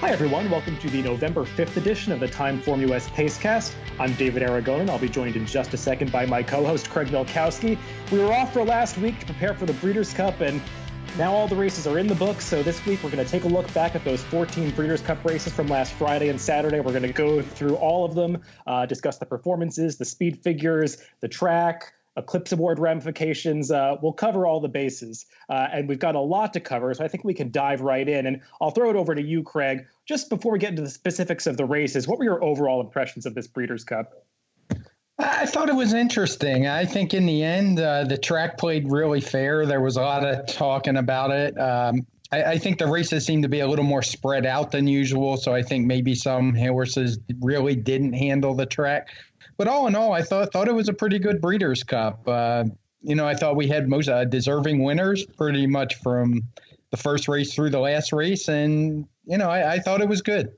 Hi, everyone. Welcome to the November 5th edition of the TimeformUS Pacecast. I'm David Aragona, and I'll be joined in just a second by my co-host, Craig Milkowski. We were off for last week to prepare for the Breeders' Cup, and now all the races are in the books. So this week, we're going to take a look back at those 14 Breeders' Cup races from last Friday and Saturday. We're going to go through all of them, discuss the performances, the speed figures, the track, Eclipse Award ramifications. We'll cover all the bases, and we've got a lot to cover, so I think we can dive right in. And I'll throw it over to you, Craig. Just before we get into the specifics of the races, what were your overall impressions of this Breeders' Cup? I thought it was interesting. I think in the end, the track played really fair. There was a lot of talking about it. I think the races seemed to be a little more spread out than usual, so I think maybe some horses really didn't handle the track. But all in all, I thought it was a pretty good Breeders' Cup. I thought we had most deserving winners pretty much from the first race through the last race. And, I thought it was good.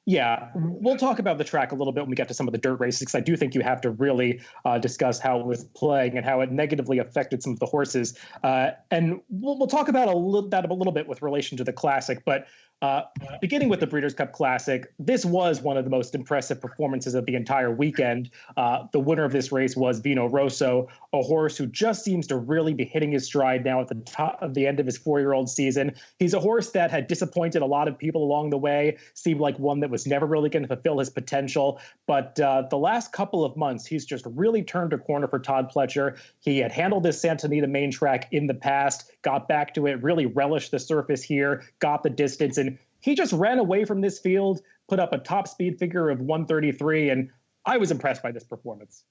Yeah, we'll talk about the track a little bit when we get to some of the dirt races, because I do think you have to really discuss how it was playing and how it negatively affected some of the horses. And we'll talk about that a little bit with relation to the Classic. But beginning with the Breeders' Cup Classic, this was one of the most impressive performances of the entire weekend. The winner of this race was Vino Rosso, a horse who just seems to really be hitting his stride now at the top of the end of his 4-year-old season. He's a horse that had disappointed a lot of people along the way, seemed like one that was never really going to fulfill his potential. But the last couple of months, he's just really turned a corner for Todd Pletcher. He had handled this Santa Anita main track in the past, got back to it, really relished the surface here, got the distance, and he just ran away from this field, put up a top speed figure of 133, and I was impressed by this performance.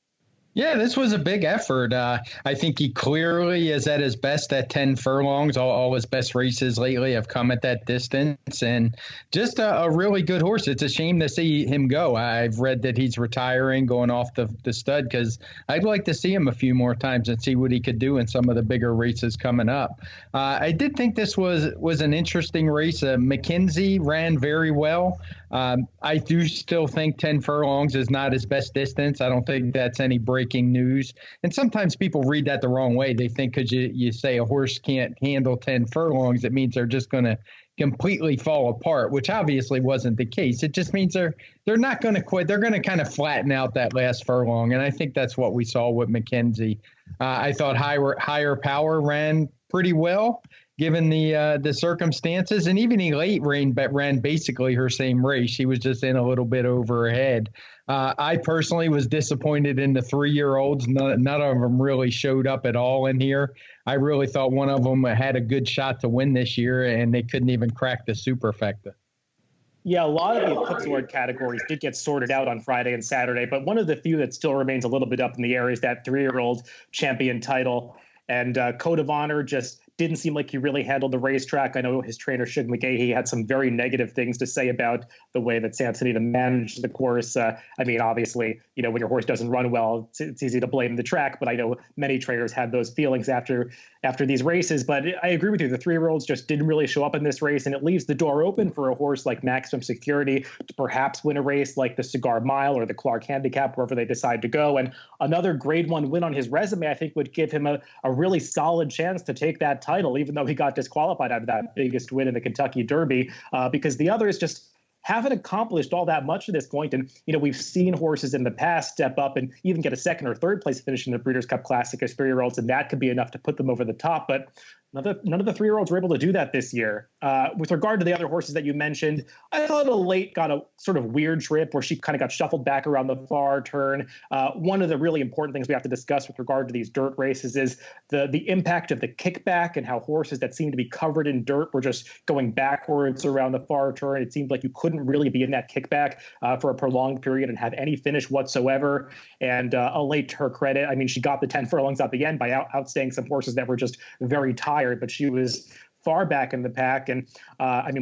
Yeah, this was a big effort. I think he clearly is at his best at 10 furlongs. All his best races lately have come at that distance, and just a really good horse. It's a shame to see him go. I've read that he's retiring, going off the stud, because I'd like to see him a few more times and see what he could do in some of the bigger races coming up. I did think this was an interesting race. McKenzie ran very well. I do still think 10 furlongs is not his best distance. I don't think that's any breaking news. And sometimes people read that the wrong way. They think because you say a horse can't handle 10 furlongs, it means they're just going to completely fall apart, which obviously wasn't the case. It just means they're not going to quit. They're going to kind of flatten out that last furlong. And I think that's what we saw with McKenzie. I thought Higher Power ran pretty well, given the circumstances, and even Elate ran basically her same race. She was just in a little bit over her head. I personally was disappointed in the 3-year-olds. None of them really showed up at all in here. I really thought one of them had a good shot to win this year, and they couldn't even crack the superfecta. Yeah, a lot of the Eclipse Award categories did get sorted out on Friday and Saturday, but one of the few that still remains a little bit up in the air is that 3-year-old champion title. And Code of Honor just didn't seem like he really handled the racetrack. I know his trainer, Shug McGahee, had some very negative things to say about the way that Santa Anita managed the course. Obviously, when your horse doesn't run well, it's easy to blame the track, but I know many trainers had those feelings after these races. But I agree with you. The 3-year-olds just didn't really show up in this race, and it leaves the door open for a horse like Maximum Security to perhaps win a race like the Cigar Mile or the Clark Handicap, wherever they decide to go. And another Grade 1 win on his resume, I think, would give him a really solid chance to take that title, even though he got disqualified out of that biggest win in the Kentucky Derby, because the others just haven't accomplished all that much at this point. And, we've seen horses in the past step up and even get a second or third place finish in the Breeders' Cup Classic as 3-year-olds, and that could be enough to put them over the top. But none of the 3-year-olds were able to do that this year. With regard to the other horses that you mentioned, I thought Elate got a sort of weird trip where she kind of got shuffled back around the far turn. One of the really important things we have to discuss with regard to these dirt races is the impact of the kickback and how horses that seem to be covered in dirt were just going backwards around the far turn. It seemed like you couldn't really be in that kickback for a prolonged period and have any finish whatsoever. And Elate, to her credit, she got the 10 furlongs at the end by outstaying some horses that were just very tired, but she was far back in the pack. And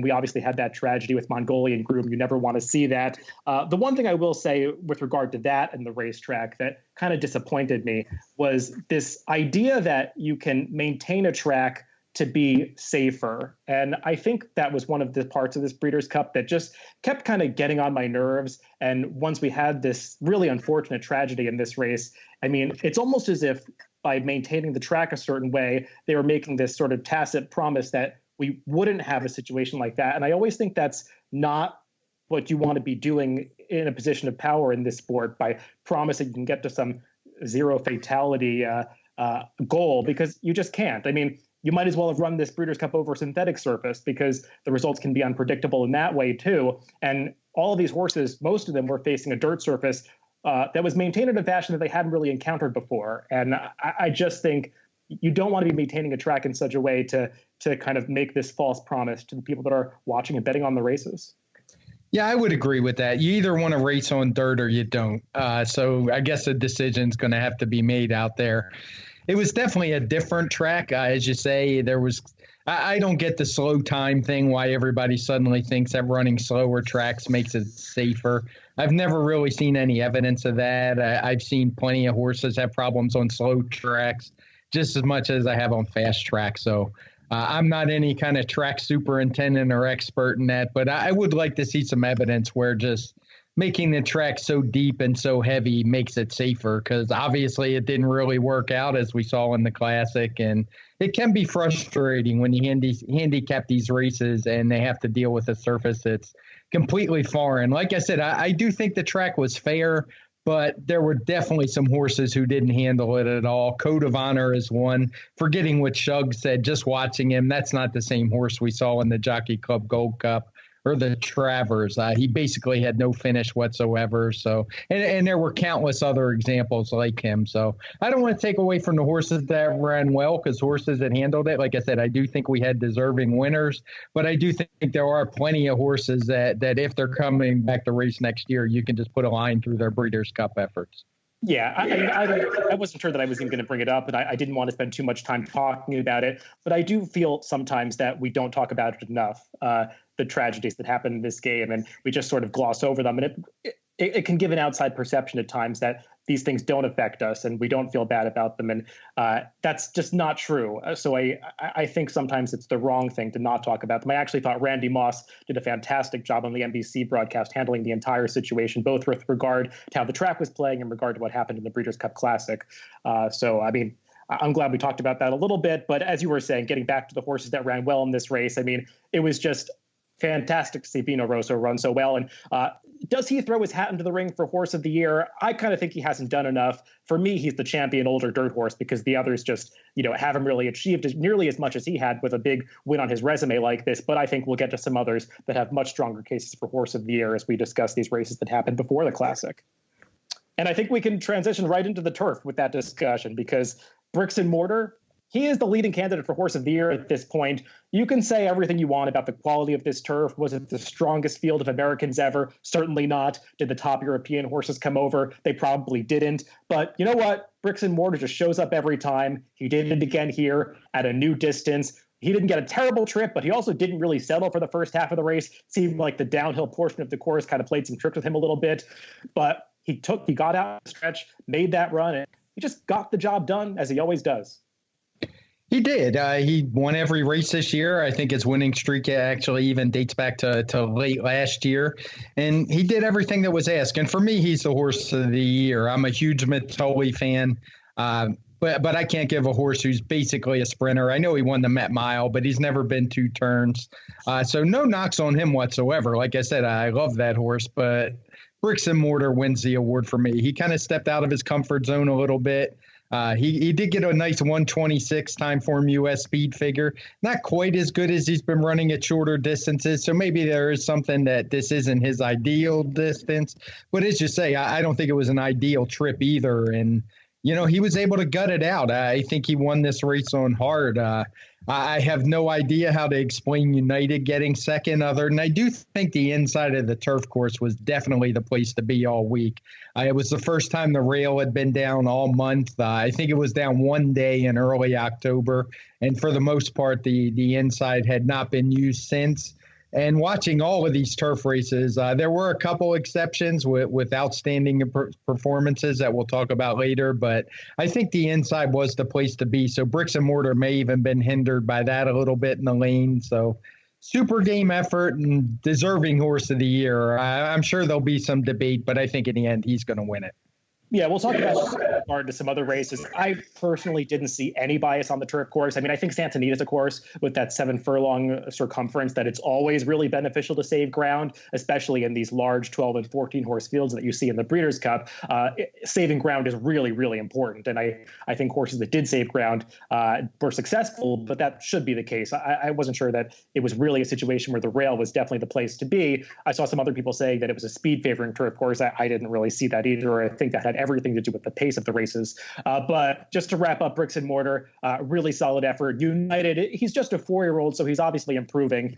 we obviously had that tragedy with Mongolian Groom. You never want to see that. The one thing I will say with regard to that and the racetrack that kind of disappointed me was this idea that you can maintain a track to be safer. And I think that was one of the parts of this Breeders' Cup that just kept kind of getting on my nerves. And once we had this really unfortunate tragedy in this race, it's almost as if by maintaining the track a certain way, they were making this sort of tacit promise that we wouldn't have a situation like that. And I always think that's not what you want to be doing in a position of power in this sport by promising you can get to some zero fatality goal, because you just can't. I mean, you might as well have run this Breeders' Cup over synthetic surface, because the results can be unpredictable in that way too. And all of these horses, most of them were facing a dirt surface that was maintained in a fashion that they hadn't really encountered before. And I just think you don't want to be maintaining a track in such a way to kind of make this false promise to the people that are watching and betting on the races. Yeah, I would agree with that. You either want to race on dirt or you don't. So I guess a decision's going to have to be made out there. It was definitely a different track. As you say, I don't get the slow time thing, why everybody suddenly thinks that running slower tracks makes it safer. I've never really seen any evidence of that. I've seen plenty of horses have problems on slow tracks just as much as I have on fast tracks. So I'm not any kind of track superintendent or expert in that, but I would like to see some evidence where just making the track so deep and so heavy makes it safer, because obviously it didn't really work out as we saw in the Classic. And it can be frustrating when you handicap these races and they have to deal with a surface that's completely foreign. Like I said, I do think the track was fair, but there were definitely some horses who didn't handle it at all. Code of Honor is one. Forgetting what Shug said, just watching him, that's not the same horse we saw in the Jockey Club Gold Cup or the Travers. He basically had no finish whatsoever. So, and there were countless other examples like him. So I don't want to take away from the horses that ran well, because horses that handled it, like I said, I do think we had deserving winners, but I do think there are plenty of horses that if they're coming back to race next year, you can just put a line through their Breeders' Cup efforts. Yeah, I wasn't sure that I was even going to bring it up, and I didn't want to spend too much time talking about it. But I do feel sometimes that we don't talk about it enough, the tragedies that happen in this game, and we just sort of gloss over them. And it can give an outside perception at times that these things don't affect us and we don't feel bad about them. And that's just not true. So I think sometimes it's the wrong thing to not talk about them. I actually thought Randy Moss did a fantastic job on the NBC broadcast handling the entire situation, both with regard to how the track was playing and regard to what happened in the Breeders' Cup Classic. So, I mean, I'm glad we talked about that a little bit. But as you were saying, getting back to the horses that ran well in this race, I mean, it was just fantastic to see Vino Rosso run so well. And does he throw his hat into the ring for Horse of the Year? I kind of think he hasn't done enough. For me, he's the champion older dirt horse, because the others just, haven't really achieved nearly as much as he had with a big win on his resume like this. But I think we'll get to some others that have much stronger cases for Horse of the Year as we discuss these races that happened before the Classic. And I think we can transition right into the turf with that discussion, because Bricks and Mortar, he is the leading candidate for Horse of the Year at this point. You can say everything you want about the quality of this turf. Was it the strongest field of Americans ever? Certainly not. Did the top European horses come over? They probably didn't. But you know what? Bricks and Mortar just shows up every time. He did it again here at a new distance. He didn't get a terrible trip, but he also didn't really settle for the first half of the race. Seemed like the downhill portion of the course kind of played some tricks with him a little bit. But he got out the stretch, made that run, and he just got the job done, as he always does. He did. He won every race this year. I think his winning streak actually even dates back to late last year. And he did everything that was asked. And for me, he's the horse of the year. I'm a huge Mitoli fan. But I can't give a horse who's basically a sprinter. I know he won the Met Mile, but he's never been two turns. So no knocks on him whatsoever. Like I said, I love that horse, but Bricks and Mortar wins the award for me. He kind of stepped out of his comfort zone a little bit. He did get a nice 126 TimeformUS speed figure. Not quite as good as he's been running at shorter distances. So maybe there is something that this isn't his ideal distance. But as you say, I don't think it was an ideal trip either. And, he was able to gut it out. I think he won this race on hard. I have no idea how to explain United getting second, other than I do think the inside of the turf course was definitely the place to be all week. It was the first time the rail had been down all month. I think it was down one day in early October. And for the most part, the inside had not been used since. And watching all of these turf races, there were a couple exceptions with outstanding performances that we'll talk about later. But I think the inside was the place to be. So Bricks and Mortar may even been hindered by that a little bit in the lane. So super game effort and deserving Horse of the Year. I'm sure there'll be some debate, but I think in the end he's going to win it. Yeah, we'll talk about this in regard to some other races. I personally didn't see any bias on the turf course. I mean, I think Santa Anita's a course with that 7 furlong circumference that it's always really beneficial to save ground, especially in these large 12 and 14 horse fields that you see in the Breeders' Cup. Saving ground is really, really important. And I think horses that did save ground were successful, but that should be the case. I wasn't sure that it was really a situation where the rail was definitely the place to be. I saw some other people saying that it was a speed favoring turf course. I didn't really see that either. I think that had everything to do with the pace of the races. But just to wrap up bricks and mortar, really solid effort. United, he's just a 4-year-old, so he's obviously improving.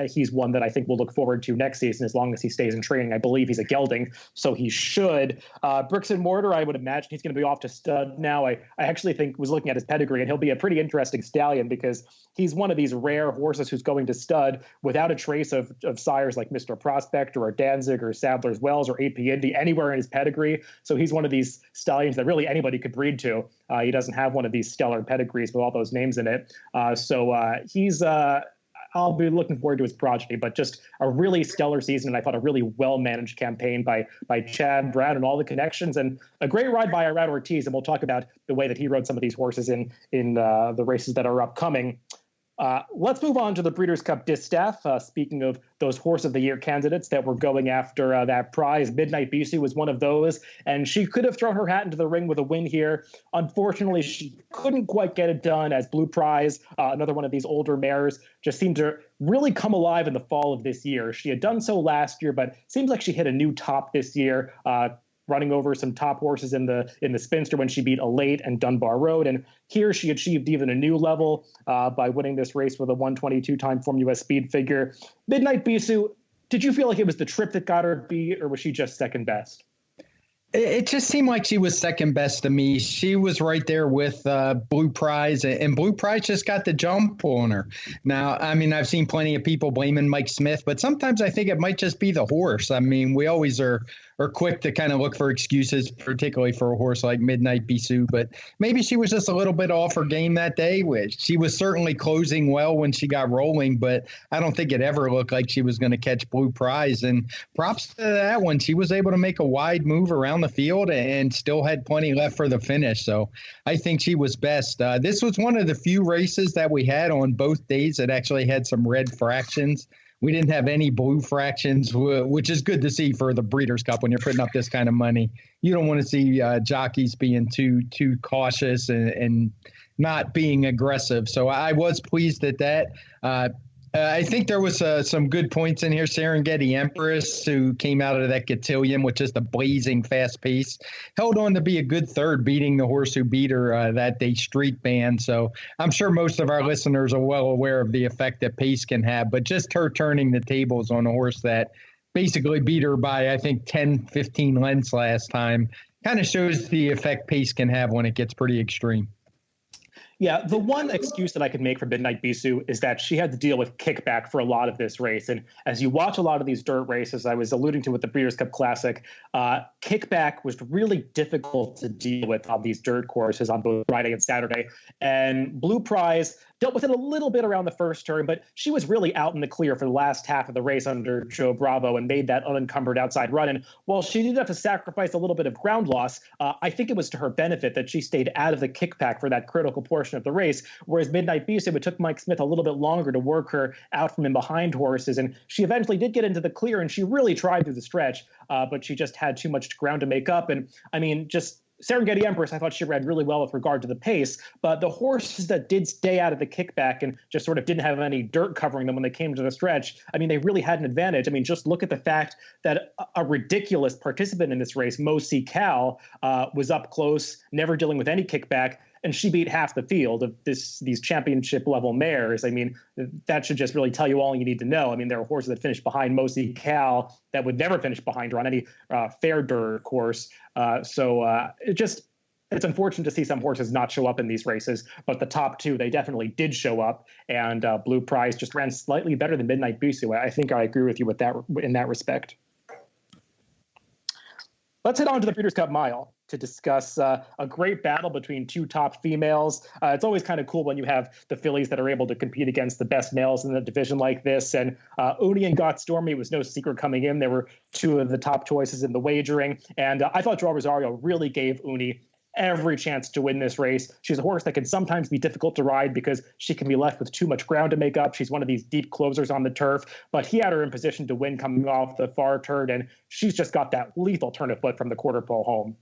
He's one that I think we'll look forward to next season as long as he stays in training. I believe he's a gelding, so he should. Bricks and mortar, I would imagine he's going to be off to stud now. I actually think was looking at his pedigree, and he'll be a pretty interesting stallion because he's one of these rare horses who's going to stud without a trace of sires like Mr. Prospect or Danzig or Sadler's Wells or AP Indy anywhere in his pedigree. So he's one of these stallions that really anybody could breed to. He doesn't have one of these stellar pedigrees with all those names in it. He's I'll be looking forward to his progeny, but just a really stellar season, and I thought a really well-managed campaign by Chad Brown and all the connections, and a great ride by Irad Ortiz, and we'll talk about the way that he rode some of these horses in the races that are upcoming. Let's move on to the Breeders' Cup Distaff. Speaking of those Horse of the Year candidates that were going after that prize, Midnight Bisou was one of those, and she could have thrown her hat into the ring with a win here. Unfortunately, she couldn't quite get it done as Blue Prize, another one of these older mares, just seemed to really come alive in the fall of this year. She had done so last year, but seems like she hit a new top this year, running over some top horses in the Spinster when she beat Elate and Dunbar Road. And here she achieved even a new level by winning this race with a 122 TimeformUS speed figure. Midnight Bisou, did you feel like it was the trip that got her beat, or was she just second best? It just seemed like she was second best to me. She was right there with Blue Prize, and Blue Prize just got the jump on her. Now, I mean, I've seen plenty of people blaming Mike Smith, but sometimes I think it might just be the horse. I mean, we always are quick to kind of look for excuses, particularly for a horse like Midnight Bisou, but maybe she was just a little bit off her game that day. Which she was certainly closing well when she got rolling, but I don't think it ever looked like she was going to catch Blue Prize. And props to that one. She was able to make a wide move around the field and still had plenty left for the finish. So I think she was best. This was one of the few races that we had on both days that actually had some red fractions. We didn't have any blue fractions, which is good to see for the Breeders' Cup when you're putting up this kind of money. You don't want to see jockeys being too cautious and not being aggressive. So I was pleased at that. I think there was some good points in here. Serengeti Empress, who came out of that cotillion with just a blazing fast pace, held on to be a good third, beating the horse who beat her that day, Street Band. So I'm sure most of our listeners are well aware of the effect that pace can have, but just her turning the tables on a horse that basically beat her by, I think, 10, 15 lengths last time kind of shows the effect pace can have when it gets pretty extreme. Yeah, the one excuse that I could make for Midnight Bisou is that she had to deal with kickback for a lot of this race. And as you watch a lot of these dirt races, I was alluding to with the Breeders' Cup Classic, kickback was really difficult to deal with on these dirt courses on both Friday and Saturday. And Blue Prize dealt with it a little bit around the first turn, but she was really out in the clear for the last half of the race under Joe Bravo and made that unencumbered outside run. And while she did have to sacrifice a little bit of ground loss, I think it was to her benefit that she stayed out of the kickback for that critical portion of the race, whereas Midnight Bisou, it took Mike Smith a little bit longer to work her out from in behind horses, and she eventually did get into the clear, and she really tried through the stretch, but she just had too much ground to make up. And I mean, just Serengeti Empress, I thought she ran really well with regard to the pace, but the horses that did stay out of the kickback and just sort of didn't have any dirt covering them when they came to the stretch, I mean, they really had an advantage. I mean, just look at the fact that a ridiculous participant in this race, Mo C. Cal, was up close, never dealing with any kickback, and she beat half the field of these championship level mares. I mean, that should just really tell you all you need to know. I mean, there are horses that finished behind Mo C. Cal that would never finish behind her on any fair dirt course. It's unfortunate to see some horses not show up in these races, but the top two, they definitely did show up, and Blue Prize just ran slightly better than Midnight Bisou. I think I agree with you with that in that respect. Let's head on to the Breeders' Cup Mile. to discuss a great battle between two top females. It's always kind of cool when you have the fillies that are able to compete against the best males in the division like this. And Uni and Got Stormy was no secret coming in. They were two of the top choices in the wagering. And I thought Joao Rosario really gave Uni every chance to win this race. She's a horse that can sometimes be difficult to ride because she can be left with too much ground to make up. She's one of these deep closers on the turf, but he had her in position to win coming off the far turn, and she's just got that lethal turn of foot from the quarter pole home.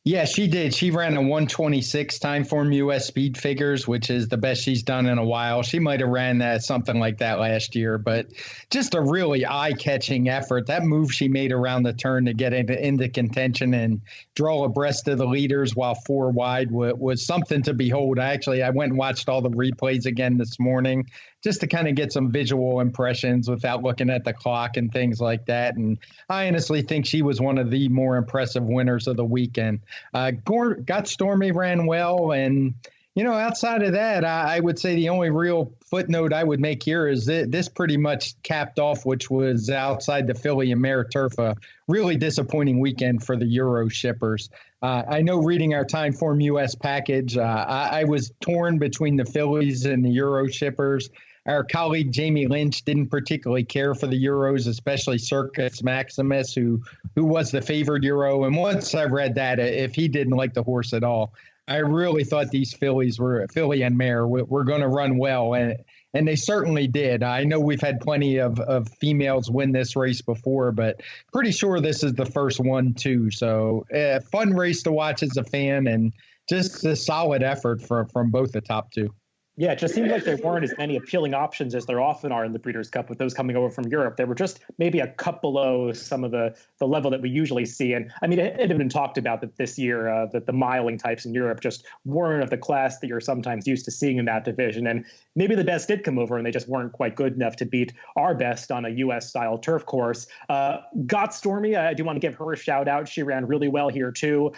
Yeah, she did. She ran a 126 TimeformUS speed figures, which is the best she's done in a while. She might have ran that something like that last year, but just a really eye-catching effort. That move she made around the turn to get into contention and draw abreast of the leaders while 4 wide was something to behold. I went and watched all the replays again this morning just to kind of get some visual impressions without looking at the clock and things like that. And I honestly think she was one of the more impressive winners of the weekend. Got Stormy ran well. And, outside of that, I would say the only real footnote I would make here is that this pretty much capped off, which was outside the Philly and Mare turf, a really disappointing weekend for the Euro shippers. I know reading our TimeformUS package, I was torn between the Phillies and the Euro shippers. Our colleague Jamie Lynch didn't particularly care for the Euros, especially Circus Maximus, who was the favored Euro. And once I read that, if he didn't like the horse at all, I really thought these Philly and Mare were going to run well, and they certainly did. I know we've had plenty of females win this race before, but pretty sure this is the first one too. So fun race to watch as a fan, and just a solid effort from both the top two. Yeah, it just seemed like there weren't as many appealing options as there often are in the Breeders' Cup with those coming over from Europe. They were just maybe a cut below some of the level that we usually see. And I mean, it had been talked about that this year that the miling types in Europe just weren't of the class that you're sometimes used to seeing in that division. And maybe the best did come over and they just weren't quite good enough to beat our best on a U.S.-style turf course. Got Stormy, I do want to give her a shout out. She ran really well here too.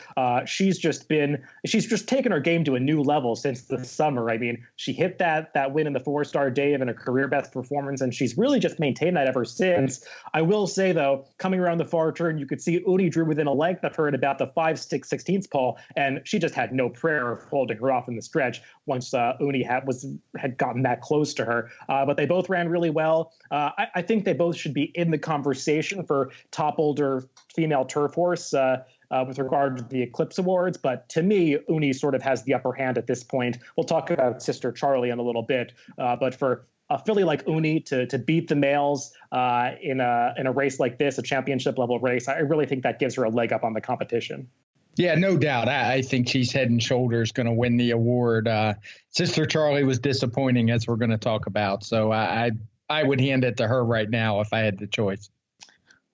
She's just taken her game to a new level since the summer. I mean, she hit that win in the 4-star Dave in a career best performance, and she's really just maintained that ever since. I will say, though, coming around the far turn, you could see Uni drew within a length of her at about the 5/16 pole, and she just had no prayer of holding her off in the stretch once Uni had gotten that close to her. But they both ran really well. I think they both should be in the conversation for top older female turf horse with regard to the Eclipse Awards. But to me, Uni sort of has the upper hand at this point. We'll talk about Sister Charlie in a little bit. But for a filly like Uni to beat the males in a race like this, a championship level race, I really think that gives her a leg up on the competition. Yeah, no doubt. I think she's head and shoulders going to win the award. Sister Charlie was disappointing, as we're going to talk about. So I would hand it to her right now if I had the choice.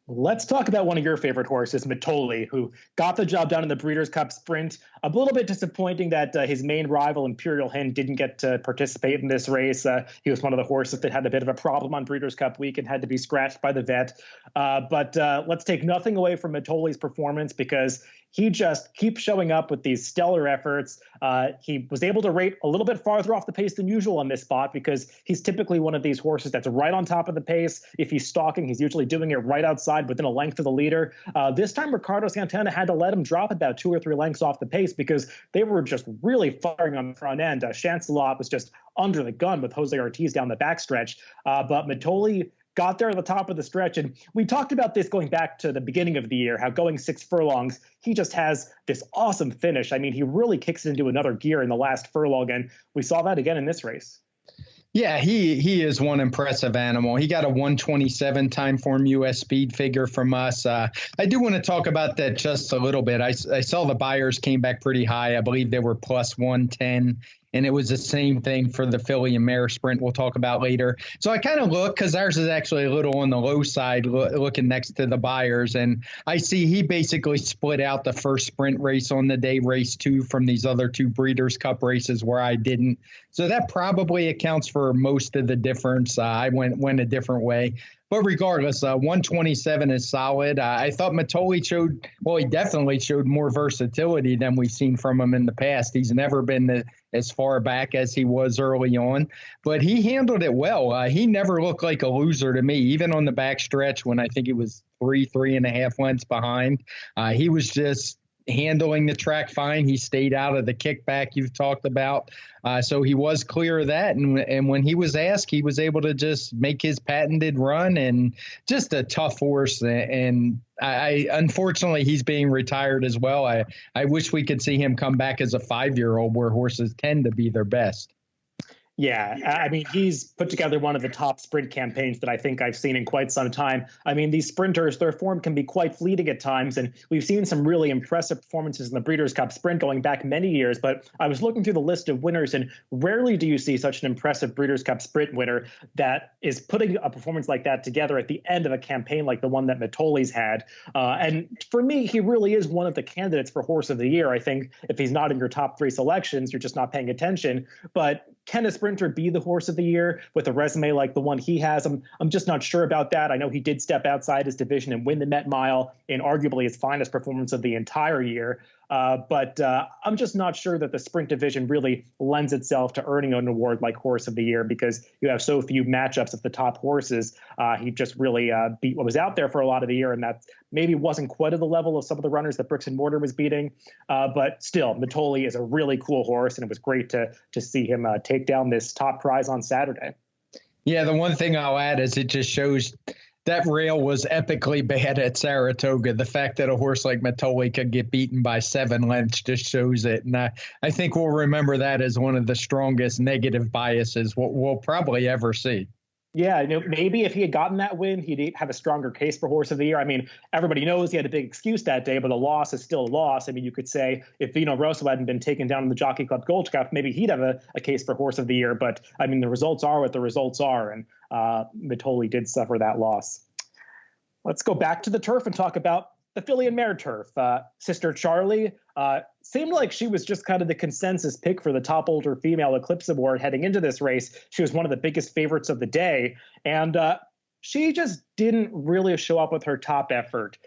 Let's talk about one of your favorite horses, Mitoli, who got the job done in the Breeders' Cup Sprint. A little bit disappointing that his main rival, Imperial Hen, didn't get to participate in this race. He was one of the horses that had a bit of a problem on Breeders' Cup week and had to be scratched by the vet. But let's take nothing away from Mitoli's performance because he just keeps showing up with these stellar efforts. He was able to rate a little bit farther off the pace than usual on this spot because he's typically one of these horses that's right on top of the pace. If he's stalking, he's usually doing it right outside within a length of the leader. This time, Ricardo Santana had to let him drop about 2 or 3 lengths off the pace because they were just really firing on the front end. Chancelot was just under the gun with Jose Ortiz down the backstretch. But Mitoli got there at the top of the stretch. And we talked about this going back to the beginning of the year, how going 6 furlongs, he just has this awesome finish. I mean, he really kicks it into another gear in the last furlong, and we saw that again in this race. Yeah, he is one impressive animal. He got a 127 TimeformUS speed figure from us. I do want to talk about that just a little bit. I saw the buyers came back pretty high. I believe they were plus 110. And it was the same thing for the Philly and Mare sprint we'll talk about later. So I kind of look, because ours is actually a little on the low side, looking next to the buyers. And I see he basically split out the first sprint race on the day, race 2, from these other 2 Breeders' Cup races where I didn't. So that probably accounts for most of the difference. I went a different way. But regardless, 127 is solid. I thought Mitoli he definitely showed more versatility than we've seen from him in the past. He's never been as far back as he was early on, but he handled it well. He never looked like a loser to me, even on the back stretch when I think he was 3.5 lengths behind. He was just handling the track fine. He stayed out of the kickback you've talked about. So he was clear of that. And when he was asked, he was able to just make his patented run, and just a tough horse. And I unfortunately, he's being retired as well. I wish we could see him come back as a 5-year-old, where horses tend to be their best. Yeah, I mean, he's put together one of the top sprint campaigns that I think I've seen in quite some time. I mean, these sprinters, their form can be quite fleeting at times, and we've seen some really impressive performances in the Breeders' Cup Sprint going back many years. But I was looking through the list of winners, and rarely do you see such an impressive Breeders' Cup Sprint winner that is putting a performance like that together at the end of a campaign like the one that Mitoli's had. And for me, he really is one of the candidates for Horse of the Year. I think if he's not in your top 3 selections, you're just not paying attention. But can a sprinter be the Horse of the Year with a resume like the one he has? I'm just not sure about that. I know he did step outside his division and win the Met Mile in arguably his finest performance of the entire year. But I'm just not sure that the sprint division really lends itself to earning an award like Horse of the Year, because you have so few matchups of the top horses. He just really beat what was out there for a lot of the year, and that maybe wasn't quite at the level of some of the runners that Bricks and Mortar was beating. But still, Mitoli is a really cool horse, and it was great to see him take down this top prize on Saturday. Yeah, the one thing I'll add is it just shows that rail was epically bad at Saratoga. The fact that a horse like Mitoli could get beaten by 7 lengths just shows it. And I think we'll remember that as one of the strongest negative biases we'll probably ever see. Yeah, maybe if he had gotten that win, he'd have a stronger case for Horse of the Year. I mean, everybody knows he had a big excuse that day, but a loss is still a loss. I mean, you could say if Vino Rosso hadn't been taken down in the Jockey Club Gold Cup, maybe he'd have a case for Horse of the Year. But, I mean, the results are what the results are, and Mitoli did suffer that loss. Let's go back to the turf and talk about the filly and mare turf. Sister Charlie seemed like she was just kind of the consensus pick for the top older female Eclipse Award heading into this race. She was one of the biggest favorites of the day, and she just didn't really show up with her top effort.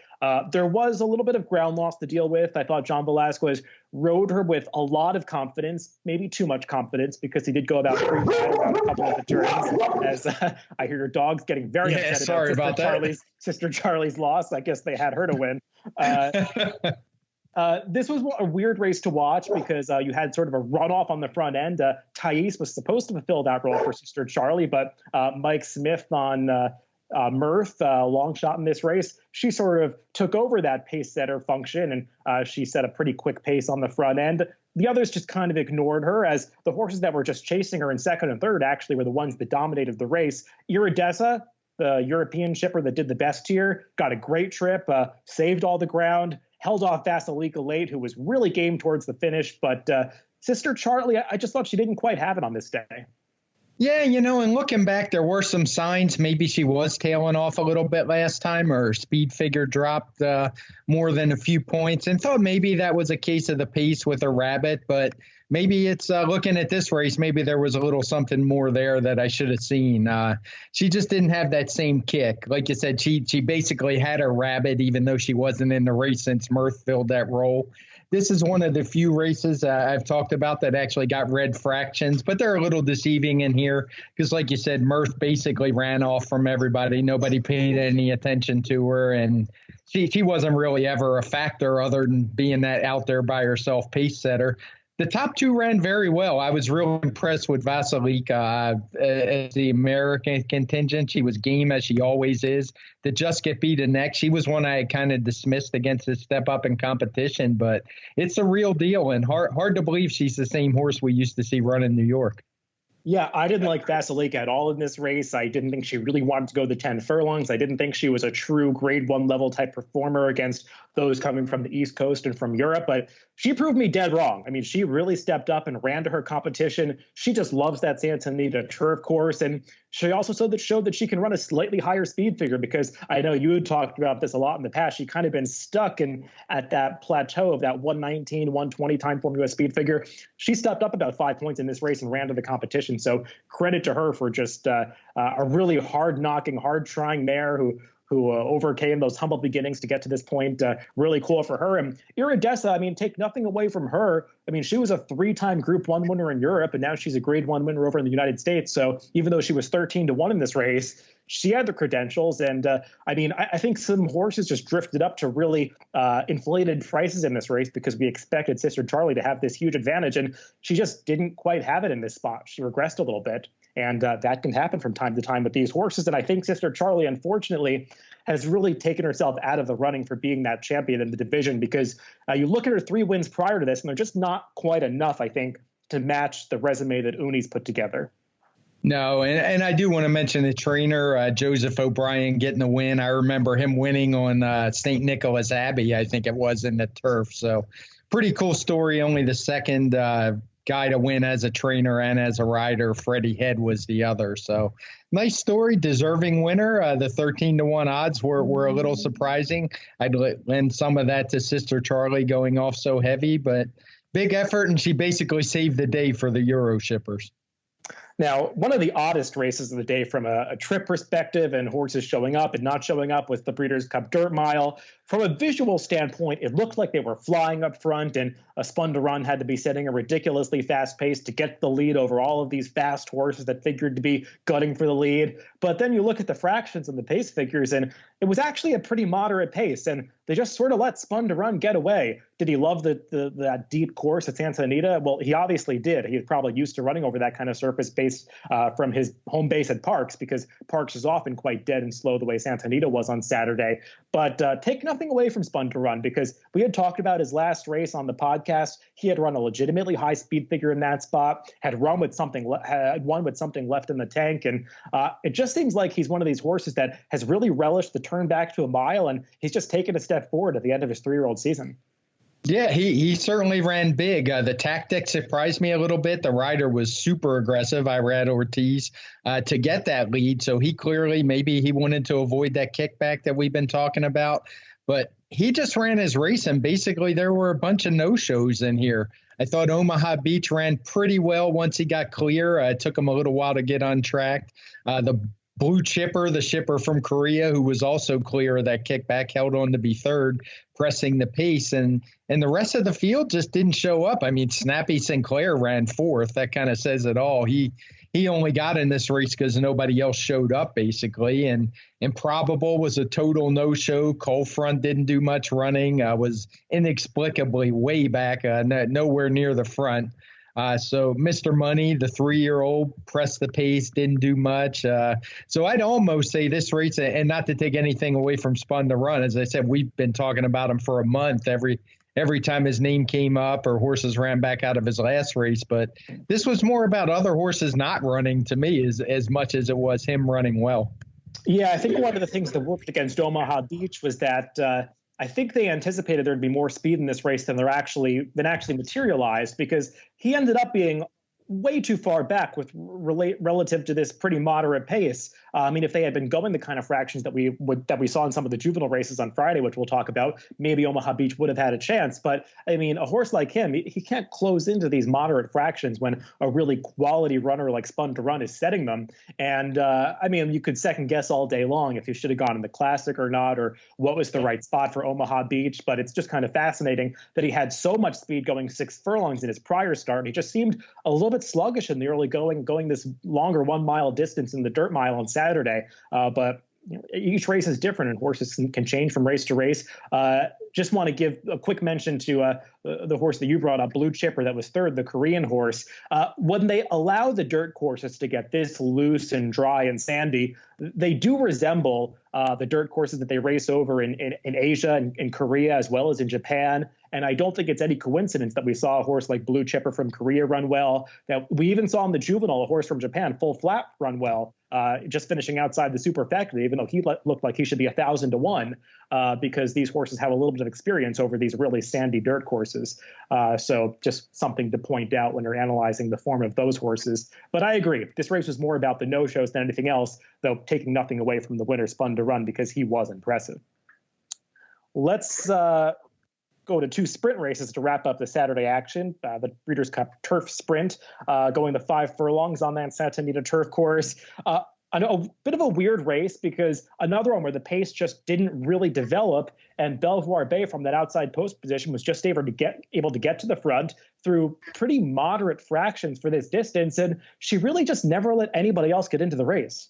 There was a little bit of ground loss to deal with. I thought John Velasquez rode her with a lot of confidence, maybe too much confidence, because he did go about 3 wide around a couple of the turns. As I hear your dog's getting very upset about Sister Charlie's loss. I guess they had her to win. This was a weird race to watch because you had sort of a runoff on the front end. Thais was supposed to fulfill that role for Sister Charlie, but Mike Smith on Mirth, long shot in this race, she sort of took over that pace setter function, and she set a pretty quick pace on the front end. The others just kind of ignored her, as the horses that were just chasing her in second and third actually were the ones that dominated the race. Iridessa, the European shipper that did the best here, got a great trip, saved all the ground, held off Vasilika late, who was really game towards the finish. But Sister Charlie, I just thought she didn't quite have it on this day. Yeah, and looking back, there were some signs. Maybe she was tailing off a little bit last time, or her speed figure dropped more than a few points, and thought maybe that was a case of the pace with her rabbit. But maybe it's looking at this race, maybe there was a little something more there that I should have seen. She just didn't have that same kick. Like you said, she basically had her rabbit, even though she wasn't in the race since Mirth filled that role. This is one of the few races I've talked about that actually got red fractions, but they're a little deceiving in here because, like you said, Mirth basically ran off from everybody. Nobody paid any attention to her, and she wasn't really ever a factor other than being that out there by herself pace setter. The top 2 ran very well. I was real impressed with Vasilika as the American contingent. She was game as she always is. To just get beaten next, she was one I kind of dismissed against the step up in competition, but it's a real deal and hard to believe she's the same horse we used to see run in New York. Yeah, I didn't like Vasilika at all in this race. I didn't think she really wanted to go the 10 furlongs. I didn't think she was a true grade 1 level type performer against those coming from the East Coast and from Europe, but she proved me dead wrong. I mean, she really stepped up and ran to her competition. She just loves that Santa Anita turf course, and she also showed that she can run a slightly higher speed figure, because I know you had talked about this a lot in the past. She kind of been stuck at that plateau of that 119, 120 TimeformUS speed figure. She stepped up about 5 points in this race and ran to the competition. So credit to her for just a really hard-knocking, hard-trying mare who who overcame those humble beginnings to get to this point. Really cool for her. And Iridessa, I mean, take nothing away from her. I mean, she was a 3-time Group 1 winner in Europe, and now she's a Grade 1 winner over in the United States. So even though she was 13-1 in this race, she had the credentials. And I mean, I think some horses just drifted up to really inflated prices in this race because we expected Sister Charlie to have this huge advantage. And she just didn't quite have it in this spot. She regressed a little bit. And that can happen from time to time with these horses. And I think Sister Charlie, unfortunately, has really taken herself out of the running for being that champion in the division, because you look at her 3 wins prior to this, and they're just not quite enough, I think, to match the resume that Uni's put together. No, and I do want to mention the trainer, Joseph O'Brien, getting the win. I remember him winning on St. Nicholas Abbey, I think it was, in the turf. So pretty cool story. Only the second guy to win as a trainer and as a rider. Freddie Head was the other. So nice story, deserving winner. The 13-1 odds were a little surprising. I'd lend some of that to Sister Charlie going off so heavy, but big effort, and she basically saved the day for the Euro shippers. Now, one of the oddest races of the day from a trip perspective and horses showing up and not showing up was the Breeders' Cup Dirt Mile. From a visual standpoint, it looked like they were flying up front, and a Spun to Run had to be setting a ridiculously fast pace to get the lead over all of these fast horses that figured to be gutting for the lead. But then you look at the fractions and the pace figures, and it was actually a pretty moderate pace, and they just sort of let Spun to Run get away. Did he love that deep course at Santa Anita? Well, he obviously did. He was probably used to running over that kind of surface base from his home base at Parks, because Parks is often quite dead and slow the way Santa Anita was on Saturday. But take nothing away from Spun to Run, because we had talked about his last race on the podcast. He had run a legitimately high speed figure in that spot, had won with something left in the tank. And it just seems like he's one of these horses that has really relished the turn back to a mile, and he's just taken a step forward at the end of his 3-year-old season. Yeah, he certainly ran big. The tactic surprised me a little bit. The rider was super aggressive, Irad Ortiz, to get that lead. So he clearly, maybe he wanted to avoid that kickback that we've been talking about. But he just ran his race, and basically there were a bunch of no-shows in here. I thought Omaha Beach ran pretty well once he got clear. It took him a little while to get on track. The Blue Chipper, the shipper from Korea, who was also clear of that kickback, held on to be third, pressing the pace. And the rest of the field just didn't show up. I mean, Snappy Sinclair ran fourth. That kind of says it all. He only got in this race because nobody else showed up, basically. And Improbable was a total no-show. Cold Front didn't do much running, was inexplicably way back, nowhere near the front. So Mr. Money, the 3-year-old, pressed the pace, didn't do much. So I'd almost say this race, and not to take anything away from Spun to Run, as I said, we've been talking about him for a month every time his name came up or horses ran back out of his last race. But this was more about other horses not running to me as much as it was him running well. Yeah, I think one of the things that worked against Omaha Beach was that I think they anticipated there'd be more speed in this race than actually materialized, because he ended up being way too far back with relative to this pretty moderate pace. I mean, if they had been going the kind of fractions that we saw in some of the juvenile races on Friday, which we'll talk about, maybe Omaha Beach would have had a chance. But I mean, a horse like him, he can't close into these moderate fractions when a really quality runner like Spun to Run is setting them. And I mean, you could second guess all day long if he should have gone in the Classic or not, or what was the right spot for Omaha Beach. But it's just kind of fascinating that he had so much speed going 6 furlongs in his prior start. And he just seemed a little bit sluggish in the early going this longer 1 mile distance in the Dirt Mile on Saturday. But each race is different, and horses can change from race to race. Just want to give a quick mention to the horse that you brought up, Blue Chipper, that was third, the Korean horse. When they allow the dirt courses to get this loose and dry and sandy, they do resemble the dirt courses that they race over in Asia and in Korea, as well as in Japan. And I don't think it's any coincidence that we saw a horse like Blue Chipper from Korea run well, that we even saw in the juvenile, a horse from Japan, Full Flat, run well, just finishing outside the super factory, even though he looked like he should be 1,000-1, because these horses have a little bit of experience over these really sandy dirt courses. So just something to point out when you're analyzing the form of those horses. But I agree, this race was more about the no-shows than anything else, though taking nothing away from the winner, Spun to Run, because he was impressive. Let's go to 2 sprint races to wrap up the Saturday action. The Breeders' Cup Turf Sprint, going the 5 furlongs on that Santa Anita turf course. a bit of a weird race because another one where the pace just didn't really develop, and Belvoir Bay from that outside post position was just able to get to the front through pretty moderate fractions for this distance, and she really just never let anybody else get into the race.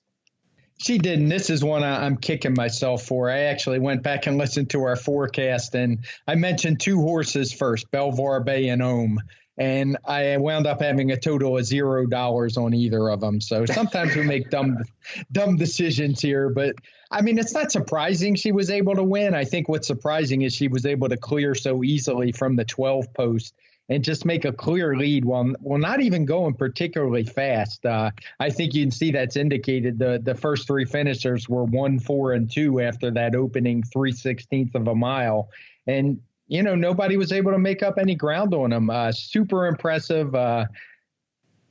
She did, and this is one I'm kicking myself for. I actually went back and listened to our forecast, and I mentioned two horses first, Belvoir Bay and Ohm, and I wound up having a total of $0 on either of them. So sometimes we make dumb decisions here, but I mean, it's not surprising she was able to win. I think what's surprising is she was able to clear so easily from the 12 post and just make a clear lead while not even going particularly fast. I think you can see that's indicated. The first three finishers were 1, 4, and 2 after that opening 3/16 of a mile. And, nobody was able to make up any ground on them. Super impressive.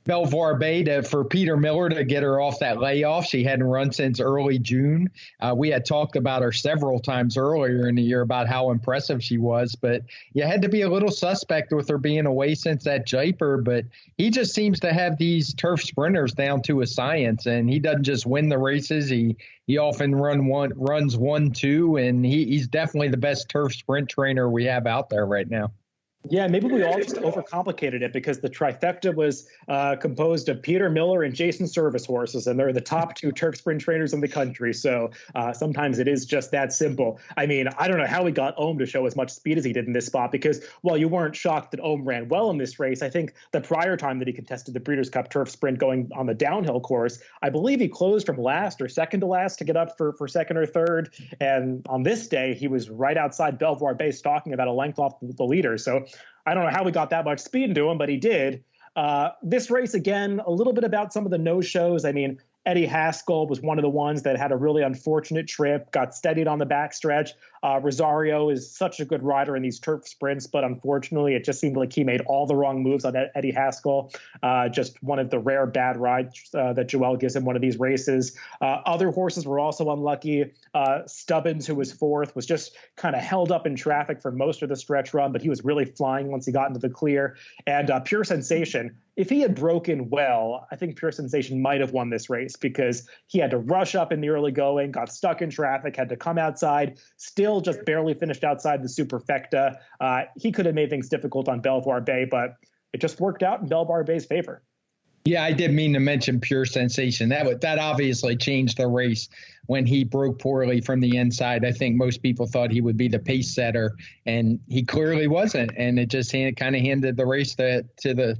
Belvoir Bay for Peter Miller to get her off that layoff. She hadn't run since early June. We had talked about her several times earlier in the year about how impressive she was, but you had to be a little suspect with her being away since that Jaipur. But he just seems to have these turf sprinters down to a science, and he doesn't just win the races. He often runs 1-2, and he's definitely the best turf sprint trainer we have out there right now. Yeah, maybe we all just overcomplicated it because the trifecta was composed of Peter Miller and Jason Service horses, and they're the top two turf sprint trainers in the country. So sometimes it is just that simple. I mean, I don't know how he got Ohm to show as much speed as he did in this spot because, while you weren't shocked that Ohm ran well in this race, I think the prior time that he contested the Breeders' Cup Turf Sprint going on the downhill course, I believe he closed from last or second to last to get up for second or third. And on this day, he was right outside Belvoir Bay, stalking about a length off the leader. So I don't know how he got that much speed into him, but he did. This race, again, a little bit about some of the no-shows. I mean, Eddie Haskell was one of the ones that had a really unfortunate trip, got steadied on the backstretch. Rosario is such a good rider in these turf sprints, but unfortunately, it just seemed like he made all the wrong moves on Eddie Haskell. Just one of the rare bad rides that Joel gives him one of these races. Other horses were also unlucky. Stubbins, who was fourth, was just kind of held up in traffic for most of the stretch run, but he was really flying once he got into the clear. And Pure Sensation, if he had broken well, I think Pure Sensation might have won this race because he had to rush up in the early going, got stuck in traffic, had to come outside, still just barely finished outside the superfecta. He could have made things difficult on Belvoir Bay, but it just worked out in Belvoir Bay's favor. Yeah, I did mean to mention Pure Sensation. That obviously changed the race when he broke poorly from the inside. I think most people thought he would be the pace setter, and he clearly wasn't. And it just kind of handed the race to the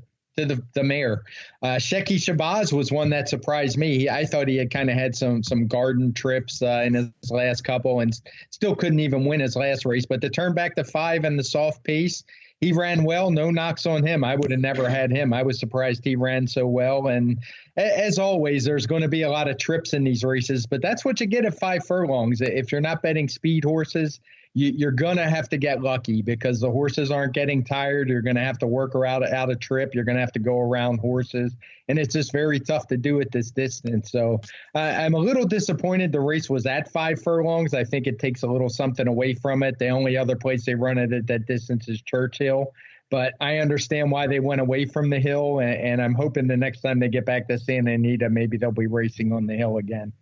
Mare. Shecky Shabazz was one that surprised me. I thought he had kind of had some garden trips in his last couple and still couldn't even win his last race. But to turn back to 5 and the soft pace, he ran well. No knocks on him. I would have never had him. I was surprised he ran so well. And as always, there's going to be a lot of trips in these races, but that's what you get at 5 furlongs. If you're not betting speed horses, you're going to have to get lucky because the horses aren't getting tired. You're going to have to work out a trip. You're going to have to go around horses. And it's just very tough to do at this distance. So I'm a little disappointed the race was at 5 furlongs. I think it takes a little something away from it. The only other place they run it at that distance is Churchill. But I understand why they went away from the hill. And I'm hoping the next time they get back to Santa Anita, maybe they'll be racing on the hill again.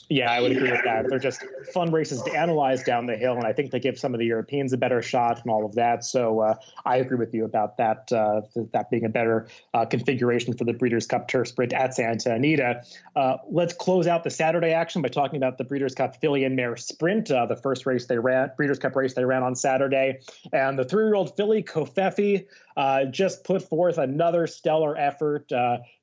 Yeah, I would agree with that. They're just fun races to analyze down the hill, and I think they give some of the Europeans a better shot and all of that. So I agree with you about that, that being a better configuration for the Breeders' Cup Turf Sprint at Santa Anita. Let's close out the Saturday action by talking about the Breeders' Cup Filly and Mare Sprint, the first race they ran, Breeders' Cup race they ran on Saturday. And the 3-year-old filly, Kofefi, just put forth another stellar effort.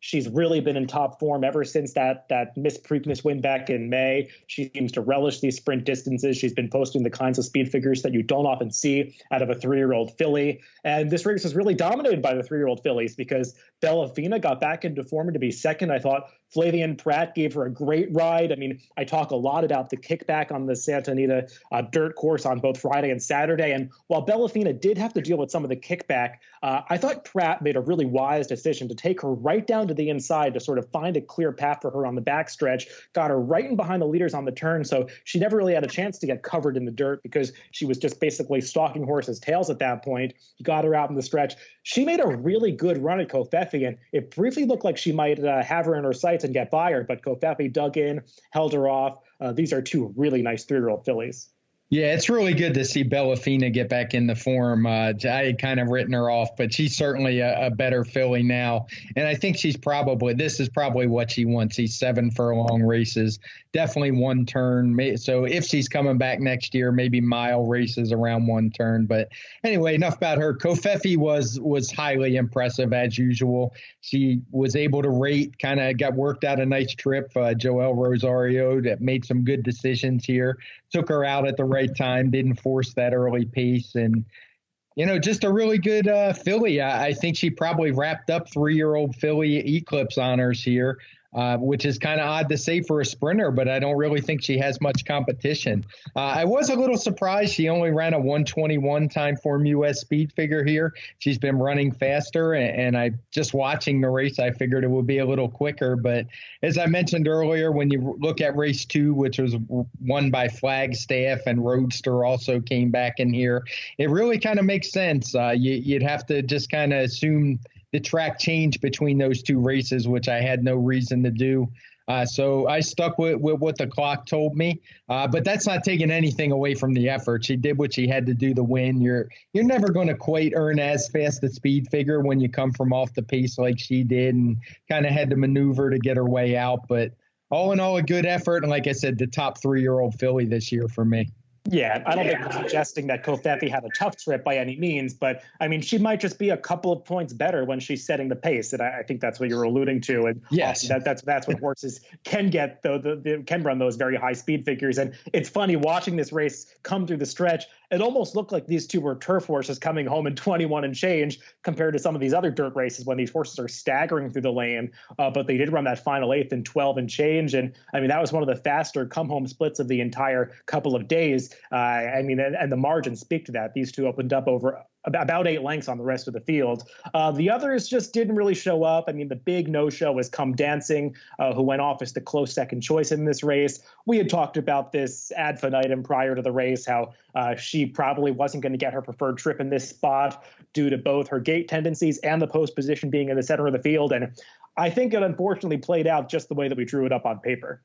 She's really been in top form ever since that Miss Preakness win back in May. She seems to relish these sprint distances. She's been posting the kinds of speed figures that you don't often see out of a 3-year-old filly. And this race was really dominated by the 3-year-old fillies because Bellafina got back into form to be second. I thought Flavian Pratt gave her a great ride. I mean, I talk a lot about the kickback on the Santa Anita dirt course on both Friday and Saturday. And while Bellafina did have to deal with some of the kickback, I thought Pratt made a really wise decision to take her right down to the inside to sort of find a clear path for her on the backstretch, got her right in behind the leaders on the turn. So she never really had a chance to get covered in the dirt because she was just basically stalking horses' tails at that point. He got her out in the stretch. She made a really good run at Kofefi, and it briefly looked like she might have her in her sights chance and get by her, but Kopepi dug in, held her off. These are two really nice 3-year-old fillies. Yeah, it's really good to see Bellafina get back in the form. I had kind of written her off, but she's certainly a better filly now. And I think this is probably what she wants. These 7 furlong races, definitely one turn. So if she's coming back next year, maybe mile races around one turn. But anyway, enough about her. Kopepi was highly impressive as usual. She was able to rate, kind of got worked out a nice trip. Joel Rosario that made some good decisions here. Took her out at the right time, didn't force that early pace, and just a really good filly. I think she probably wrapped up 3-year-old filly Eclipse honors here, which is kind of odd to say for a sprinter, but I don't really think she has much competition. I was a little surprised she only ran a 1:21 TimeformUS speed figure here. She's been running faster, and I just watching the race, I figured it would be a little quicker. But as I mentioned earlier, when you look at race 2, which was won by Flagstaff and Roadster also came back in here, it really kind of makes sense. You'd have to just kind of assume the track changed between those 2 races, which I had no reason to do. So I stuck with what the clock told me. But that's not taking anything away from the effort. She did what she had to do to win. You're never going to quite earn as fast a speed figure when you come from off the pace like she did and kind of had to maneuver to get her way out. But all in all, a good effort. And like I said, the top 3-year-old filly this year for me. Yeah, I don't think we're suggesting that Kopepi had a tough trip by any means, but I mean, she might just be a couple of points better when she's setting the pace, and I think that's what you're alluding to. And yes, that's what horses can get, though, can run those very high speed figures. And it's funny watching this race come through the stretch. It almost looked like these two were turf horses coming home in 21 and change compared to some of these other dirt races when these horses are staggering through the lane. But they did run that final 8th in 12 and change, and I mean that was one of the faster come home splits of the entire couple of days. I mean, and the margins speak to that. These two opened up over about 8 lengths on the rest of the field. The others just didn't really show up. I mean, the big no-show was Come Dancing, who went off as the close second choice in this race. We had talked about this ad infinitum prior to the race, how she probably wasn't going to get her preferred trip in this spot due to both her gait tendencies and the post position being in the center of the field. And I think it unfortunately played out just the way that we drew it up on paper.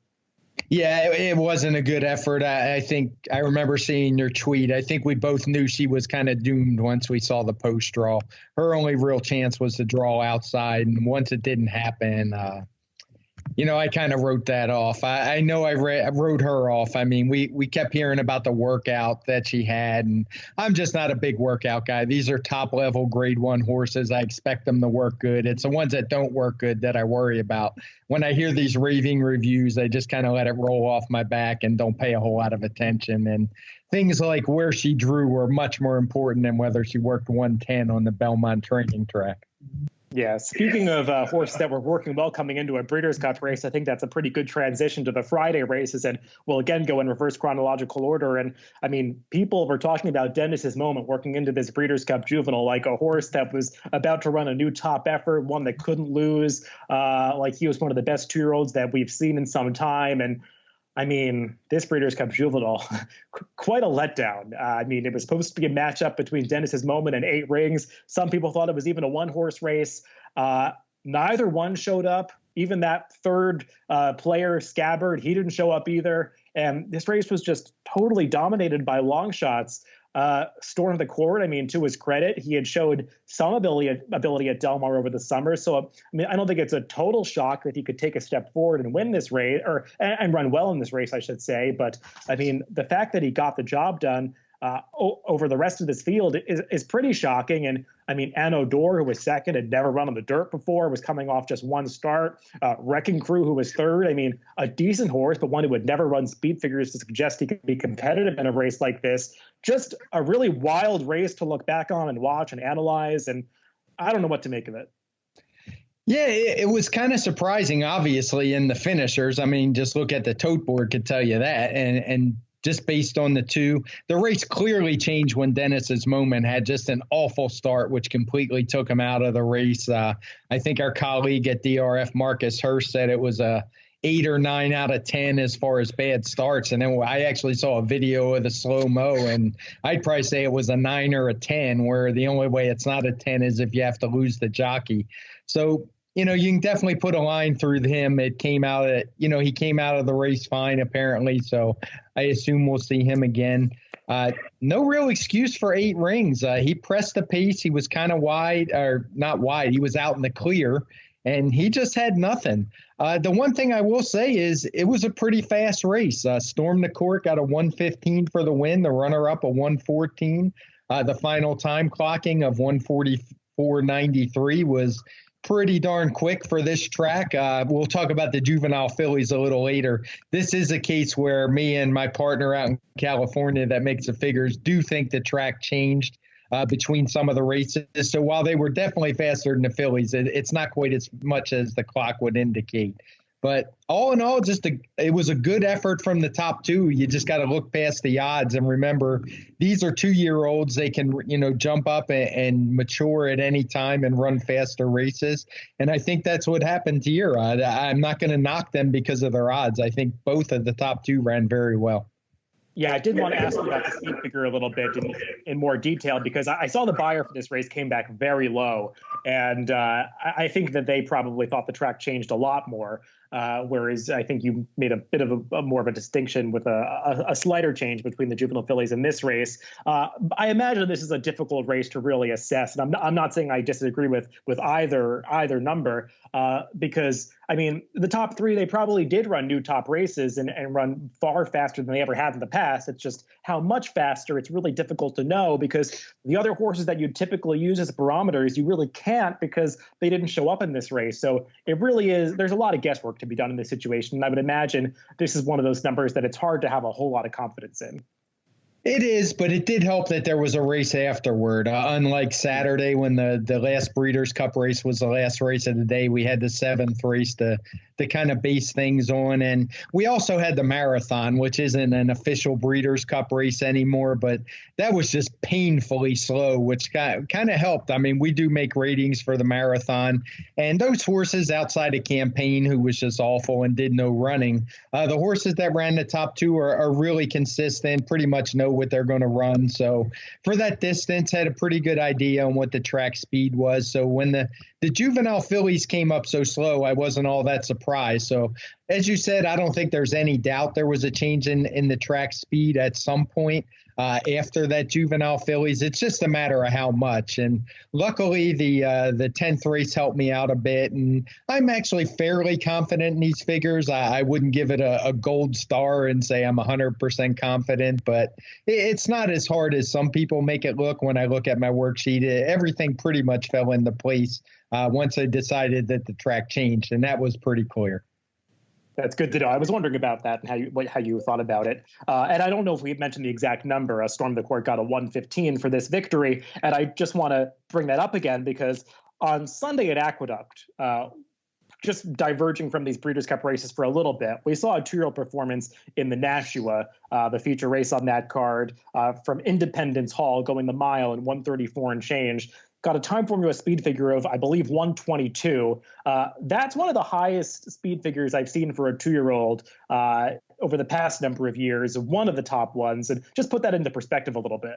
Yeah, it wasn't a good effort. I think I remember seeing your tweet. I think we both knew she was kind of doomed once we saw the post draw. Her only real chance was to draw outside, and once it didn't happen, I kind of wrote that off. I know I wrote her off. I mean, we kept hearing about the workout that she had, and I'm just not a big workout guy. These are top-level Grade 1 horses. I expect them to work good. It's the ones that don't work good that I worry about. When I hear these raving reviews, I just kind of let it roll off my back and don't pay a whole lot of attention. And things like where she drew were much more important than whether she worked 110 on the Belmont training track. Yeah, speaking of horses that were working well coming into a Breeders' Cup race, I think that's a pretty good transition to the Friday races, and we'll again go in reverse chronological order. And I mean, people were talking about Dennis's Moment working into this Breeders' Cup Juvenile, like a horse that was about to run a new top effort, one that couldn't lose, like he was one of the best 2-year-olds that we've seen in some time. And I mean, this Breeders' Cup Juvenile, quite a letdown. I mean, it was supposed to be a matchup between Dennis's Moment and 8 Rings. Some people thought it was even a 1-horse race. Neither one showed up. Even that third player, Scabbard, he didn't show up either. And this race was just totally dominated by long shots. Storm of the Court, I mean, to his credit, he had showed some ability at Del Mar over the summer. So, I mean, I don't think it's a total shock that he could take a step forward and win this race, and run well in this race, I should say. But, I mean, the fact that he got the job done over the rest of this field is pretty shocking. And I mean, Anno Dor, who was second, had never run on the dirt before, was coming off just 1 start. Wrecking Crew, who was third, I mean, a decent horse, but one who would never run speed figures to suggest he could be competitive in a race like this. Just a really wild race to look back on and watch and analyze. And I don't know what to make of it. Yeah, it was kind of surprising, obviously, in the finishers. I mean, just look at the tote board could tell you that. And just based on the two, the race clearly changed when Dennis's Moment had just an awful start, which completely took him out of the race. I think our colleague at DRF, Marcus Hurst, said it was a 8 or 9 out of 10 as far as bad starts. And then I actually saw a video of the slow-mo, and I'd probably say it was a 9 or a 10, where the only way it's not a 10 is if you have to lose the jockey. So, you can definitely put a line through him. It came out at, he came out of the race fine, apparently. So I assume we'll see him again. No real excuse for 8 rings. He pressed the pace. He was kind of wide, or not wide. He was out in the clear, and he just had nothing. The one thing I will say is it was a pretty fast race. Storm the Court got a 1:15 for the win. The runner-up a 1:14. The final time clocking of 1:44.93 was pretty darn quick for this track. We'll talk about the Juvenile Fillies a little later. This is a case where me and my partner out in California that makes the figures do think the track changed between some of the races. So while they were definitely faster than the Fillies, it's not quite as much as the clock would indicate. But all in all, it was a good effort from the top 2. You just got to look past the odds and remember these are 2-year-olds. They can, jump up and mature at any time and run faster races. And I think that's what happened here. I'm not going to knock them because of their odds. I think both of the top 2 ran very well. Yeah, I did want to ask you about the speed figure a little bit in more detail because I saw the buyer for this race came back very low. And I think that they probably thought the track changed a lot more. Whereas I think you made a bit of a more of a distinction with a slighter change between the Juvenile Fillies in this race. I imagine this is a difficult race to really assess, and I'm not saying I disagree with either number because I mean the top 3 they probably did run new top races and run far faster than they ever have in the past. It's just how much faster it's really difficult to know because the other horses that you typically use as barometers you really can't because they didn't show up in this race. So it really is. There's a lot of guesswork to be done in this situation. And I would imagine this is one of those numbers that it's hard to have a whole lot of confidence in. It is, but it did help that there was a race afterward. Unlike Saturday when the last Breeders' Cup race was the last race of the day, we had the 7th race to kind of base things on. And we also had the marathon, which isn't an official Breeders' Cup race anymore, but that was just painfully slow, which kind of helped. I mean, we do make ratings for the marathon, and those horses outside of Campaign, who was just awful and did no running, the horses that ran the top 2 are really consistent, pretty much know what they're going to run. So for that distance, had a pretty good idea on what the track speed was. So when the Juvenile Fillies came up so slow, I wasn't all that surprised. So as you said, I don't think there's any doubt there was a change in the track speed at some point after that Juvenile Fillies. It's just a matter of how much. And luckily, the 10th race helped me out a bit. And I'm actually fairly confident in these figures. I wouldn't give it a gold star and say I'm 100% confident, but it's not as hard as some people make it look. When I look at my worksheet, everything pretty much fell into place once I decided that the track changed, and that was pretty clear. That's good to know. I was wondering about that and how you thought about it. And I don't know if we mentioned the exact number. Storm the Court got a 1:15 for this victory. And I just want to bring that up again because on Sunday at Aqueduct, just diverging from these Breeders' Cup races for a little bit, we saw a 2-year-old performance in the Nashua, the feature race on that card from Independence Hall going the mile in 1:34 and change. Got a TimeformUS speed figure of, I believe, 1:22. That's one of the highest speed figures I've seen for a 2-year-old over the past number of years, one of the top ones. And just put that into perspective a little bit.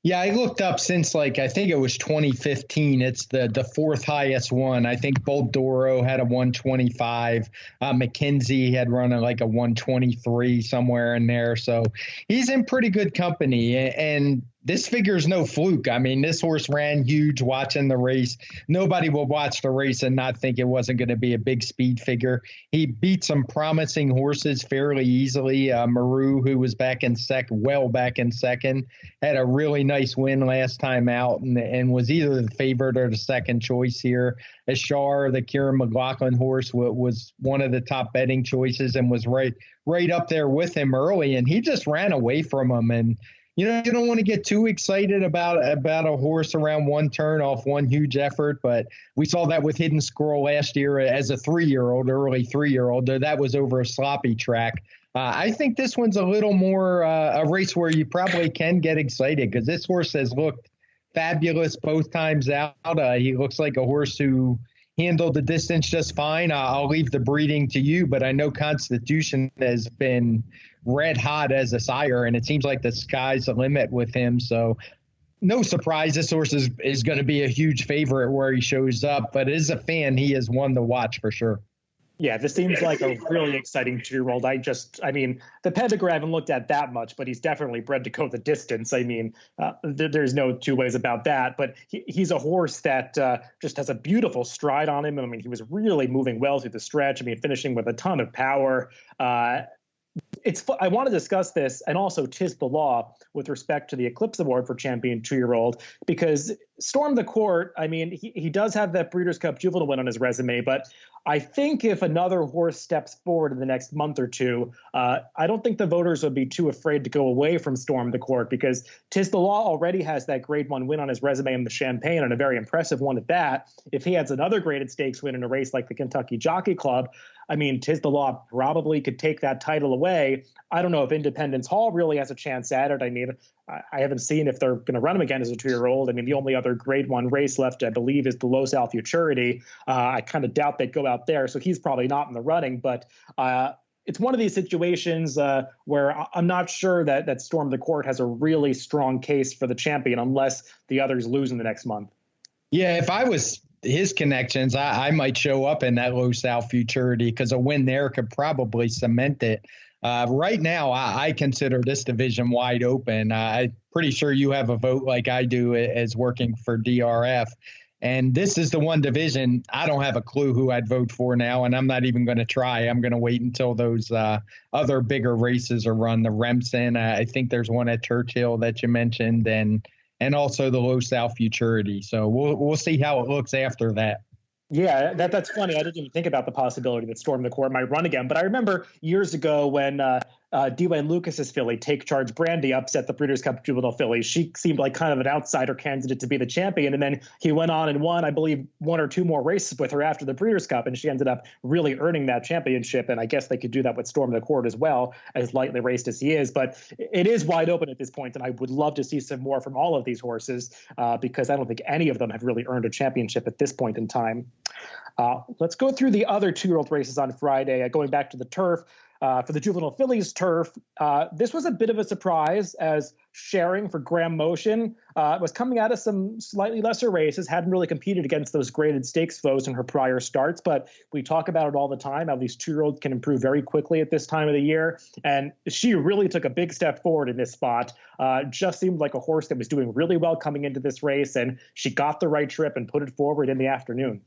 Yeah, I looked up since I think it was 2015. It's the 4th highest one. I think Boldoro had a 125. McKenzie had run a 123 somewhere in there. So he's in pretty good company. And this figure's no fluke. I mean, this horse ran huge watching the race. Nobody will watch the race and not think it wasn't going to be a big speed figure. He beat some promising horses fairly easily. Mare, who was back in second, had a really nice win last time out and was either the favorite or the second choice here. Ashar, the Kieran McLaughlin horse, was one of the top betting choices and was right up there with him early. And he just ran away from him. And you don't want to get too excited about a horse around one turn off one huge effort, but we saw that with Hidden Squirrel last year as a early 3-year-old. That was over a sloppy track. I think this one's a little more a race where you probably can get excited because this horse has looked fabulous both times out. He looks like a horse who handled the distance just fine. I'll leave the breeding to you, but I know Constitution has been red hot as a sire, and it seems like the sky's the limit with him. So no surprise, this horse is going to be a huge favorite where he shows up. But as a fan, he is one to watch for sure. Yeah, this seems like a really exciting 2-year-old. I mean, the pedigree I haven't looked at that much, but he's definitely bred to go the distance. I mean, there's no two ways about that. But he's a horse that just has a beautiful stride on him. I mean, he was really moving well through the stretch. I mean, finishing with a ton of power. I want to discuss this and also 'tis the law with respect to the Eclipse Award for champion 2-year-old, because Storm the Court, I mean, he does have that Breeders' Cup Juvenile win on his resume, but I think if another horse steps forward in the next month or two, I don't think the voters would be too afraid to go away from Storm the Court, because 'tis the law already has that Grade 1 win on his resume in the Champagne, and a very impressive one at that. If he has another graded stakes win in a race like the Kentucky Jockey Club, I mean, 'tis the law probably could take that title away. I don't know if Independence Hall really has a chance at it. I mean, I haven't seen if they're going to run him again as a 2-year-old. I mean, the only other Grade 1 race left, I believe, is the Los Al Futurity. I kind of doubt they'd go out there, so he's probably not in the running. But it's one of these situations where I'm not sure that Storm the Court has a really strong case for the champion unless the others lose in the next month. Yeah, if I was his connections, I might show up in that Los Al Futurity, because a win there could probably cement it. Right now, I consider this division wide open. I'm pretty sure you have a vote like I do as working for DRF. And this is the one division I don't have a clue who I'd vote for now, and I'm not even going to try. I'm going to wait until those other bigger races are run. The Remsen, I think there's one at Churchill that you mentioned, and also the Los Al Futurity. So we'll see how it looks after that. Yeah, that's funny. I didn't even think about the possibility that Storm the Court might run again. But I remember years ago when Dwayne Lucas's filly, Take Charge Brandy, upset the Breeders' Cup Juvenile Fillies. She seemed like kind of an outsider candidate to be the champion. And then he went on and won, I believe, 1 or 2 more races with her after the Breeders' Cup. And she ended up really earning that championship. And I guess they could do that with Storm the Court as well, as lightly raced as he is. But it is wide open at this point, and I would love to see some more from all of these horses because I don't think any of them have really earned a championship at this point in time. Let's go through the other 2-year-old races on Friday, going back to the turf. For the Juvenile Fillies turf, this was a bit of a surprise, as Sharing for Graham Motion was coming out of some slightly lesser races, hadn't really competed against those graded stakes foes in her prior starts, but we talk about it all the time, how these 2-year-olds can improve very quickly at this time of the year, and she really took a big step forward in this spot. Just seemed like a horse that was doing really well coming into this race, and she got the right trip and put it forward in the afternoon.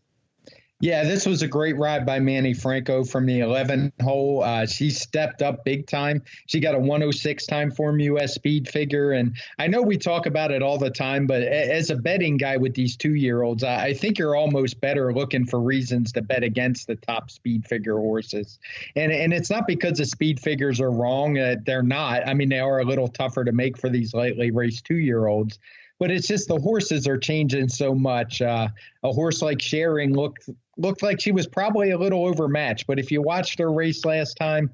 Yeah, this was a great ride by Manny Franco from the 11 hole. She stepped up big time. She got a 106 TimeformUS speed figure. And I know we talk about it all the time, but as a betting guy with these 2-year-olds, I think you're almost better looking for reasons to bet against the top speed figure horses. And it's not because the speed figures are wrong. They're not. I mean, they are a little tougher to make for these lightly raced 2-year-olds. But it's just the horses are changing so much. A horse like Sharing looked like she was probably a little overmatched. But if you watched her race last time,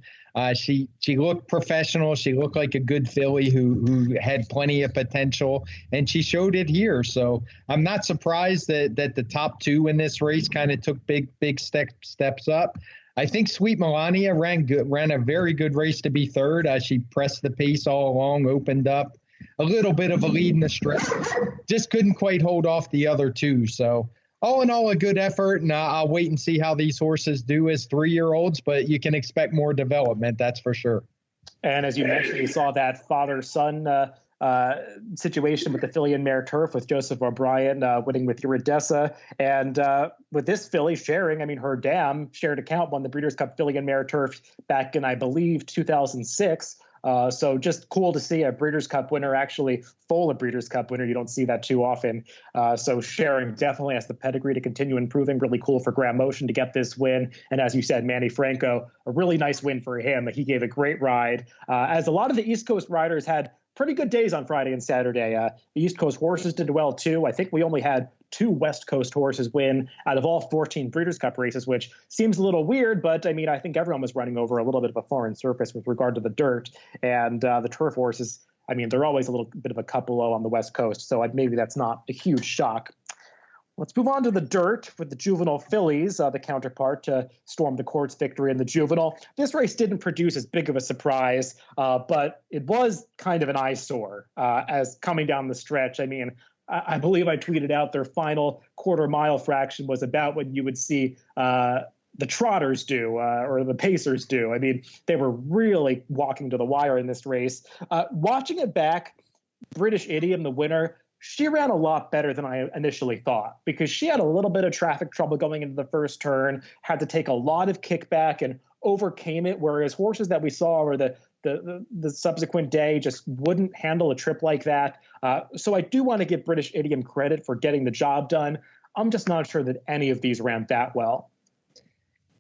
she looked professional. She looked like a good filly who had plenty of potential, and she showed it here. So I'm not surprised that the top 2 in this race kind of took big steps up. I think Sweet Melania ran a very good race to be third. She pressed the pace all along, opened up a little bit of a lead in the stretch, just couldn't quite hold off the other 2. So all in all, a good effort, and I'll wait and see how these horses do as 3-year-olds, but you can expect more development, that's for sure. And as you mentioned, we saw that father-son situation with the filly and Mare turf with Joseph O'Brien winning with Eurydice. And with this filly, Sharing, I mean, her dam, Shared Account, won the Breeders' Cup filly and Mare turf back in, I believe, 2006. So just cool to see a Breeders' Cup winner actually foal a Breeders' Cup winner. You don't see that too often. So Sharing definitely has the pedigree to continue improving. Really cool for Graham Motion to get this win. And as you said, Manny Franco, a really nice win for him. He gave a great ride. As a lot of the East Coast riders had pretty good days on Friday and Saturday. The East Coast horses did well too. I think we only had 2 West Coast horses win out of all 14 Breeders' Cup races, which seems a little weird, but I mean, I think everyone was running over a little bit of a foreign surface with regard to the dirt. And the turf horses, I mean, they're always a little bit of a cup below on the West Coast, so maybe that's not a huge shock. Let's move on to the dirt with the Juvenile Fillies, the counterpart to Storm the Court's victory in the Juvenile. This race didn't produce as big of a surprise, but it was kind of an eyesore as coming down the stretch. I mean, I believe I tweeted out their final quarter-mile fraction was about what you would see the trotters do or the pacers do. I mean, they were really walking to the wire in this race. Watching it back, British Idiom, the winner, she ran a lot better than I initially thought because she had a little bit of traffic trouble going into the first turn, had to take a lot of kickback and overcame it, whereas horses that we saw over the subsequent day just wouldn't handle a trip like that. So I do want to give British Idiom credit for getting the job done. I'm just not sure that any of these ran that well.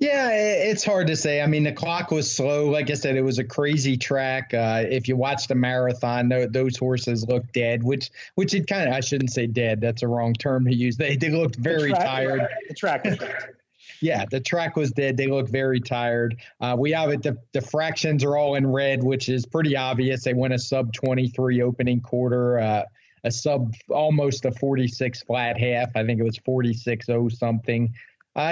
Yeah, it's hard to say. I mean, the clock was slow. Like I said, it was a crazy track. If you watch the marathon, those horses looked dead, which it kind of, I shouldn't say dead. That's a wrong term to use. They looked very tired. The track was dead. Yeah, the track was dead. They looked very tired. We have it. The fractions are all in red, which is pretty obvious. They went a sub 23 opening quarter, a sub almost a 46 flat half. I think it was 46.0 something.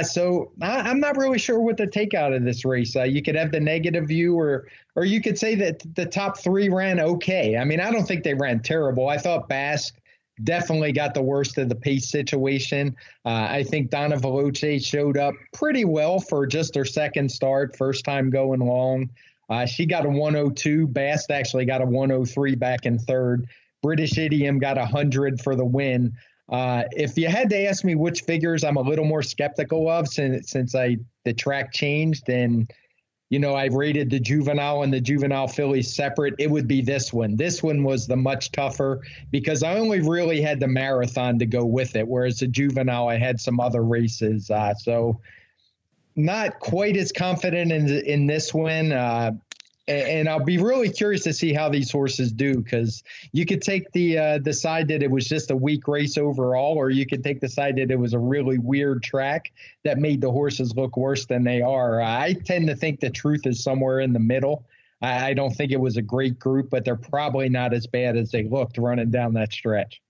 So I'm not really sure what to take out of this race. You could have the negative view or you could say that the top three ran okay. I mean, I don't think they ran terrible. I thought Basque definitely got the worst of the pace situation. I think Donna Veloce showed up pretty well for just her second start, first time going long. She got a 102. Basque actually got a 103 back in third. British Idiom got 100 for the win. If you had to ask me which figures I'm a little more skeptical of since the track changed and, I rated the Juvenile and the Juvenile Fillies separate, it would be this one. This one was the much tougher because I only really had the marathon to go with it, whereas the Juvenile, I had some other races. So not quite as confident in this one. And I'll be really curious to see how these horses do because you could take the side that it was just a weak race overall, or you could take the side that it was a really weird track that made the horses look worse than they are. I tend to think the truth is somewhere in the middle. I don't think it was a great group, but they're probably not as bad as they looked running down that stretch.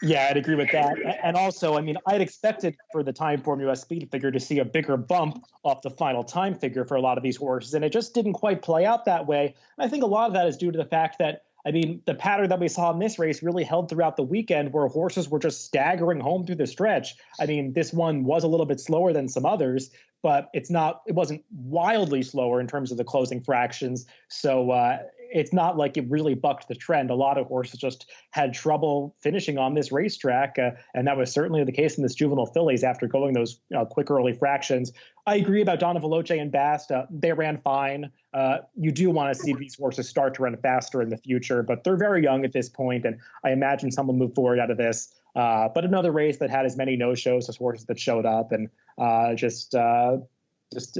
Yeah, I'd agree with that. And also, I mean, I'd expected for the TimeformUS speed figure to see a bigger bump off the final time figure for a lot of these horses, and it just didn't quite play out that way. And I think a lot of that is due to the fact that, I mean, the pattern that we saw in this race really held throughout the weekend where horses were just staggering home through the stretch. I mean, this one was a little bit slower than some others, but it wasn't wildly slower in terms of the closing fractions. So it's not like it really bucked the trend. A lot of horses just had trouble finishing on this racetrack, and that was certainly the case in this Juvenile Fillies after going those quick early fractions. I agree about Donna Veloce and Bast. They ran fine. You do want to see these horses start to run faster in the future, but they're very young at this point, and I imagine some will move forward out of this. But another race that had as many no-shows as horses that showed up, and just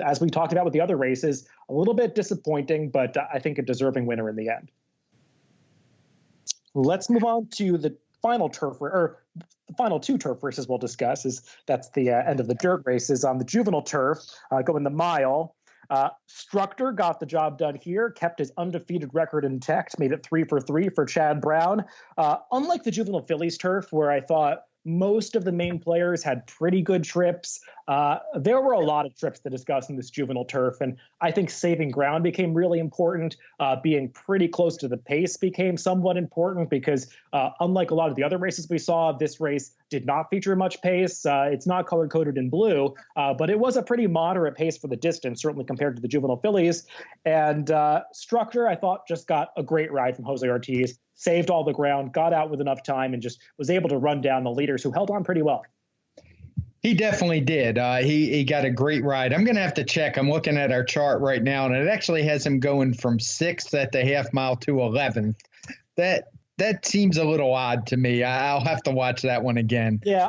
as we talked about with the other races, a little bit disappointing, but I think a deserving winner in the end. Let's move on to the final the final two turf races we'll discuss. That's the end of the dirt races. On the juvenile turf, going the mile, Structor got the job done here, kept his undefeated record intact, made it 3 for 3 for Chad Brown. Unlike the Juvenile Fillies turf, where I thought most of the main players had pretty good trips, there were a lot of trips to discuss in this juvenile turf, and I think saving ground became really important. Being pretty close to the pace became somewhat important because unlike a lot of the other races we saw, this race did not feature much pace. It's not color-coded in blue, but it was a pretty moderate pace for the distance, certainly compared to the Juvenile Fillies. And Structor, I thought, just got a great ride from Jose Ortiz, saved all the ground, got out with enough time, and just was able to run down the leaders who held on pretty well. He definitely did. He got a great ride. I'm going to have to check. I'm looking at our chart right now, and it actually has him going from 6th at the half mile to 11th. That seems a little odd to me. I'll have to watch that one again. Yeah,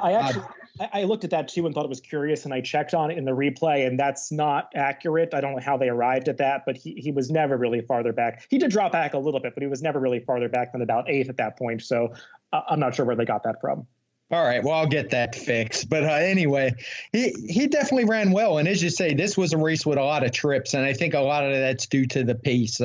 I looked at that too and thought it was curious, and I checked on it in the replay, and that's not accurate. I don't know how they arrived at that, but he was never really farther back. He did drop back a little bit, but he was never really farther back than about 8th at that point. So I'm not sure where they got that from. All right, well, I'll get that fixed. But anyway, he definitely ran well. And as you say, this was a race with a lot of trips, and I think a lot of that's due to the pace.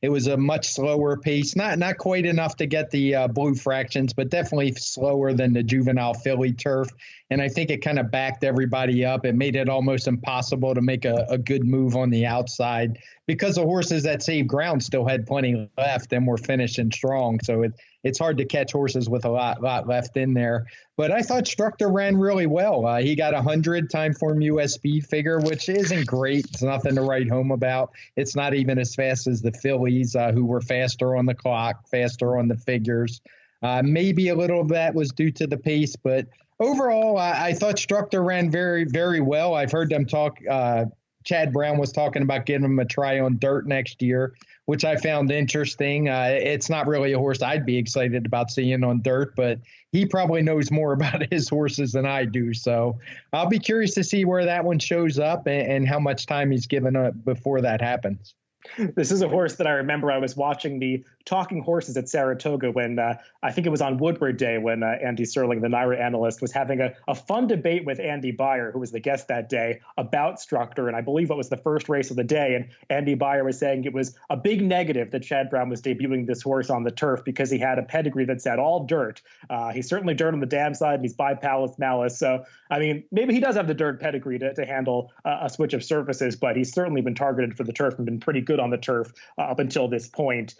It was a much slower pace, not quite enough to get the blue fractions, but definitely slower than the Juvenile Filly turf. And I think it kind of backed everybody up. It made it almost impossible to make a good move on the outside because the horses that saved ground still had plenty left and were finishing strong. So it's hard to catch horses with a lot left in there. But I thought Structor ran really well. He got 100 TimeformUS speed figure, which isn't great. It's nothing to write home about. It's not even as fast as the Fillies, who were faster on the clock, faster on the figures. Maybe a little of that was due to the pace, but overall, I thought Structor ran very, very well. I've heard them talk. Chad Brown was talking about giving him a try on dirt next year, which I found interesting. It's not really a horse I'd be excited about seeing on dirt, but he probably knows more about his horses than I do. So I'll be curious to see where that one shows up and how much time he's given up before that happens. This is a horse that I remember I was watching the Talking Horses at Saratoga when I think it was on Woodward Day when Andy Serling, the Mare analyst, was having a fun debate with Andy Beyer, who was the guest that day, about Structor. And I believe it was the first race of the day. And Andy Beyer was saying it was a big negative that Chad Brown was debuting this horse on the turf because he had a pedigree that said all dirt. He's certainly dirt on the dam side, and he's by Palace Malice. So, I mean, maybe he does have the dirt pedigree to handle a switch of surfaces, but he's certainly been targeted for the turf and been pretty good on the turf up until this point.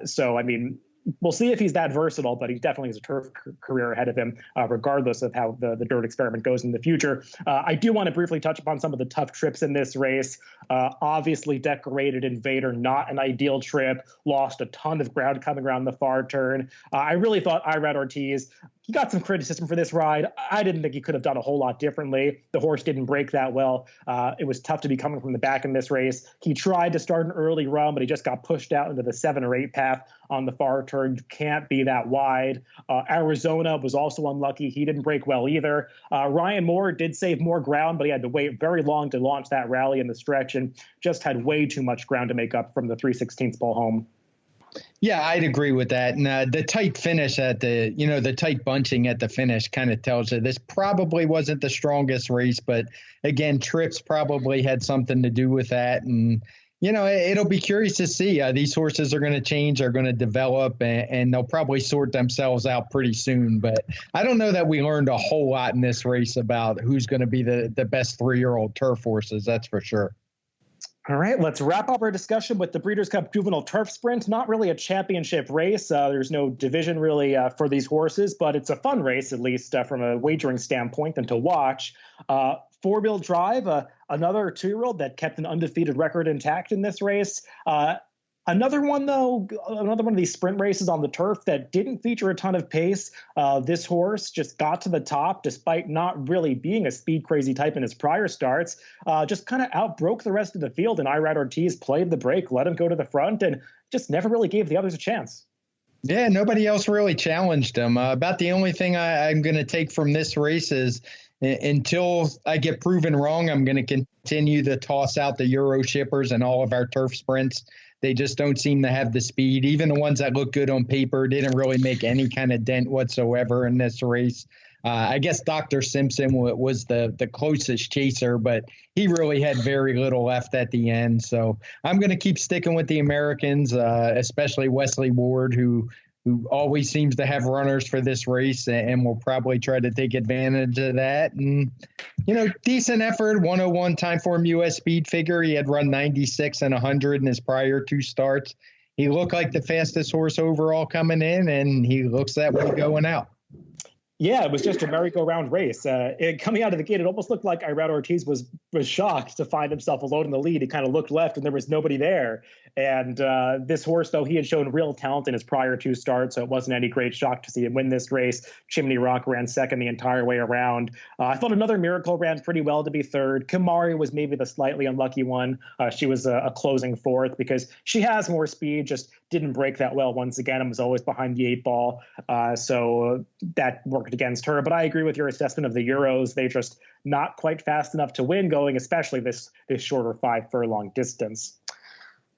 So, I mean, we'll see if he's that versatile, but he definitely has a turf career ahead of him, regardless of how the dirt experiment goes in the future. I do want to briefly touch upon some of the tough trips in this race. Obviously, Decorated Invader, not an ideal trip, lost a ton of ground coming around the far turn. I really thought Irad Ortiz, he got some criticism for this ride. I didn't think he could have done a whole lot differently. The horse didn't break that well. It was tough to be coming from the back in this race. He tried to start an early run, but he just got pushed out into the 7 or 8 path on the far turn. You can't be that wide. Arizona was also unlucky. He didn't break well either. Ryan Moore did save more ground, but he had to wait very long to launch that rally in the stretch and just had way too much ground to make up from the 3/16 ball home. Yeah, I'd agree with that. And the tight finish the tight bunching at the finish kind of tells you this probably wasn't the strongest race. But again, trips probably had something to do with that. And, it'll be curious to see. These horses are going to change, are going to develop, and they'll probably sort themselves out pretty soon. But I don't know that we learned a whole lot in this race about who's going to be the best 3-year-old turf horses. That's for sure. All right, let's wrap up our discussion with the Breeders' Cup Juvenile Turf Sprint. Not really a championship race. There's no division really for these horses, but it's a fun race, at least from a wagering standpoint, and to watch. 4-wheel drive, another 2-year-old that kept an undefeated record intact in this race. Another one of these sprint races on the turf that didn't feature a ton of pace. This horse just got to the top despite not really being a speed crazy type in his prior starts. Just kind of outbroke the rest of the field, and Irad Ortiz played the break, let him go to the front, and just never really gave the others a chance. Yeah, nobody else really challenged him. About the only thing I'm going to take from this race is until I get proven wrong, I'm going to continue to toss out the Euro shippers and all of our turf sprints. They just don't seem to have the speed. Even the ones that look good on paper didn't really make any kind of dent whatsoever in this race. I guess Dr. Simpson was the closest chaser, but he really had very little left at the end. So I'm going to keep sticking with the Americans, especially Wesley Ward, who always seems to have runners for this race, and will probably try to take advantage of that. And, decent effort, 101 TimeformUS speed figure. He had run 96 and 100 in his prior 2 starts. He looked like the fastest horse overall coming in, and he looks that way going out. Yeah, it was just a merry-go-round race. Coming out of the gate, it almost looked like Irad Ortiz was shocked to find himself alone in the lead. He kind of looked left, and there was nobody there. And this horse, though, he had shown real talent in his prior 2 starts, so it wasn't any great shock to see him win this race. Chimney Rock ran second the entire way around. I thought Another Miracle ran pretty well to be third. Mare was maybe the slightly unlucky one. She was a closing fourth because she has more speed, just didn't break that well once again and was always behind the 8 ball. So that worked against her. But I agree with your assessment of the Euros. They're just not quite fast enough to win going, especially this shorter 5 furlong distance.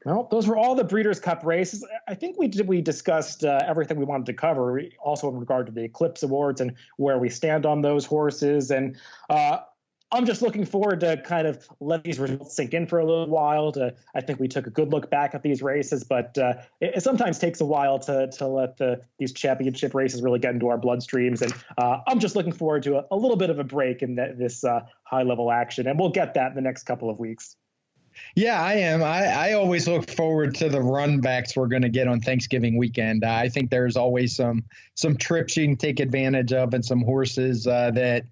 Well, those were all the Breeders' Cup races. I think we discussed everything we wanted to cover, also in regard to the Eclipse Awards and where we stand on those horses. And I'm just looking forward to kind of let these results sink in for a little while. I think we took a good look back at these races, but it sometimes takes a while to let these championship races really get into our bloodstreams. And I'm just looking forward to a little bit of a break in this high-level action, and we'll get that in the next couple of weeks. Yeah, I am. I always look forward to the run backs we're going to get on Thanksgiving weekend. I think there's always some trips you can take advantage of and some horses that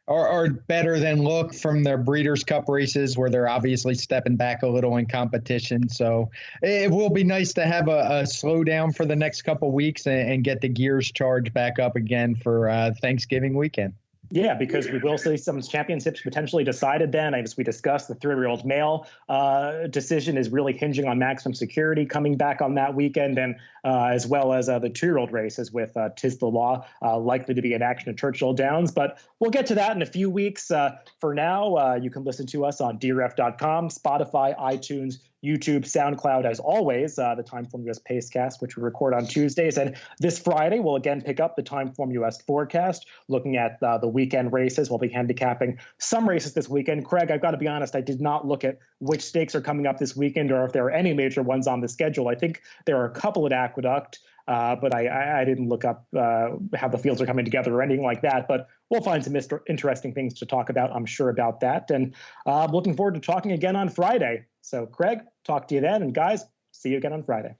are better than look from their Breeders' Cup races where they're obviously stepping back a little in competition. So it will be nice to have a slowdown for the next couple weeks and get the gears charged back up again for Thanksgiving weekend. Yeah, because we will see some championships potentially decided then. As we discussed, the 3-year-old male decision is really hinging on Maximum Security coming back on that weekend, and as well as the 2-year-old races with Tis the Law likely to be in action at Churchill Downs. But we'll get to that in a few weeks. For now, you can listen to us on drf.com, Spotify, iTunes, YouTube, SoundCloud, as always, the TimeformUS Pacecast, which we record on Tuesdays. And this Friday, we'll again pick up the TimeformUS Forecast, looking at the weekend races. We'll be handicapping some races this weekend. Craig, I've got to be honest, I did not look at which stakes are coming up this weekend or if there are any major ones on the schedule. I think there are a couple at Aqueduct, but I didn't look up how the fields are coming together or anything like that. But we'll find some interesting things to talk about, I'm sure, about that. And looking forward to talking again on Friday. So, Craig, talk to you then. And guys, see you again on Friday.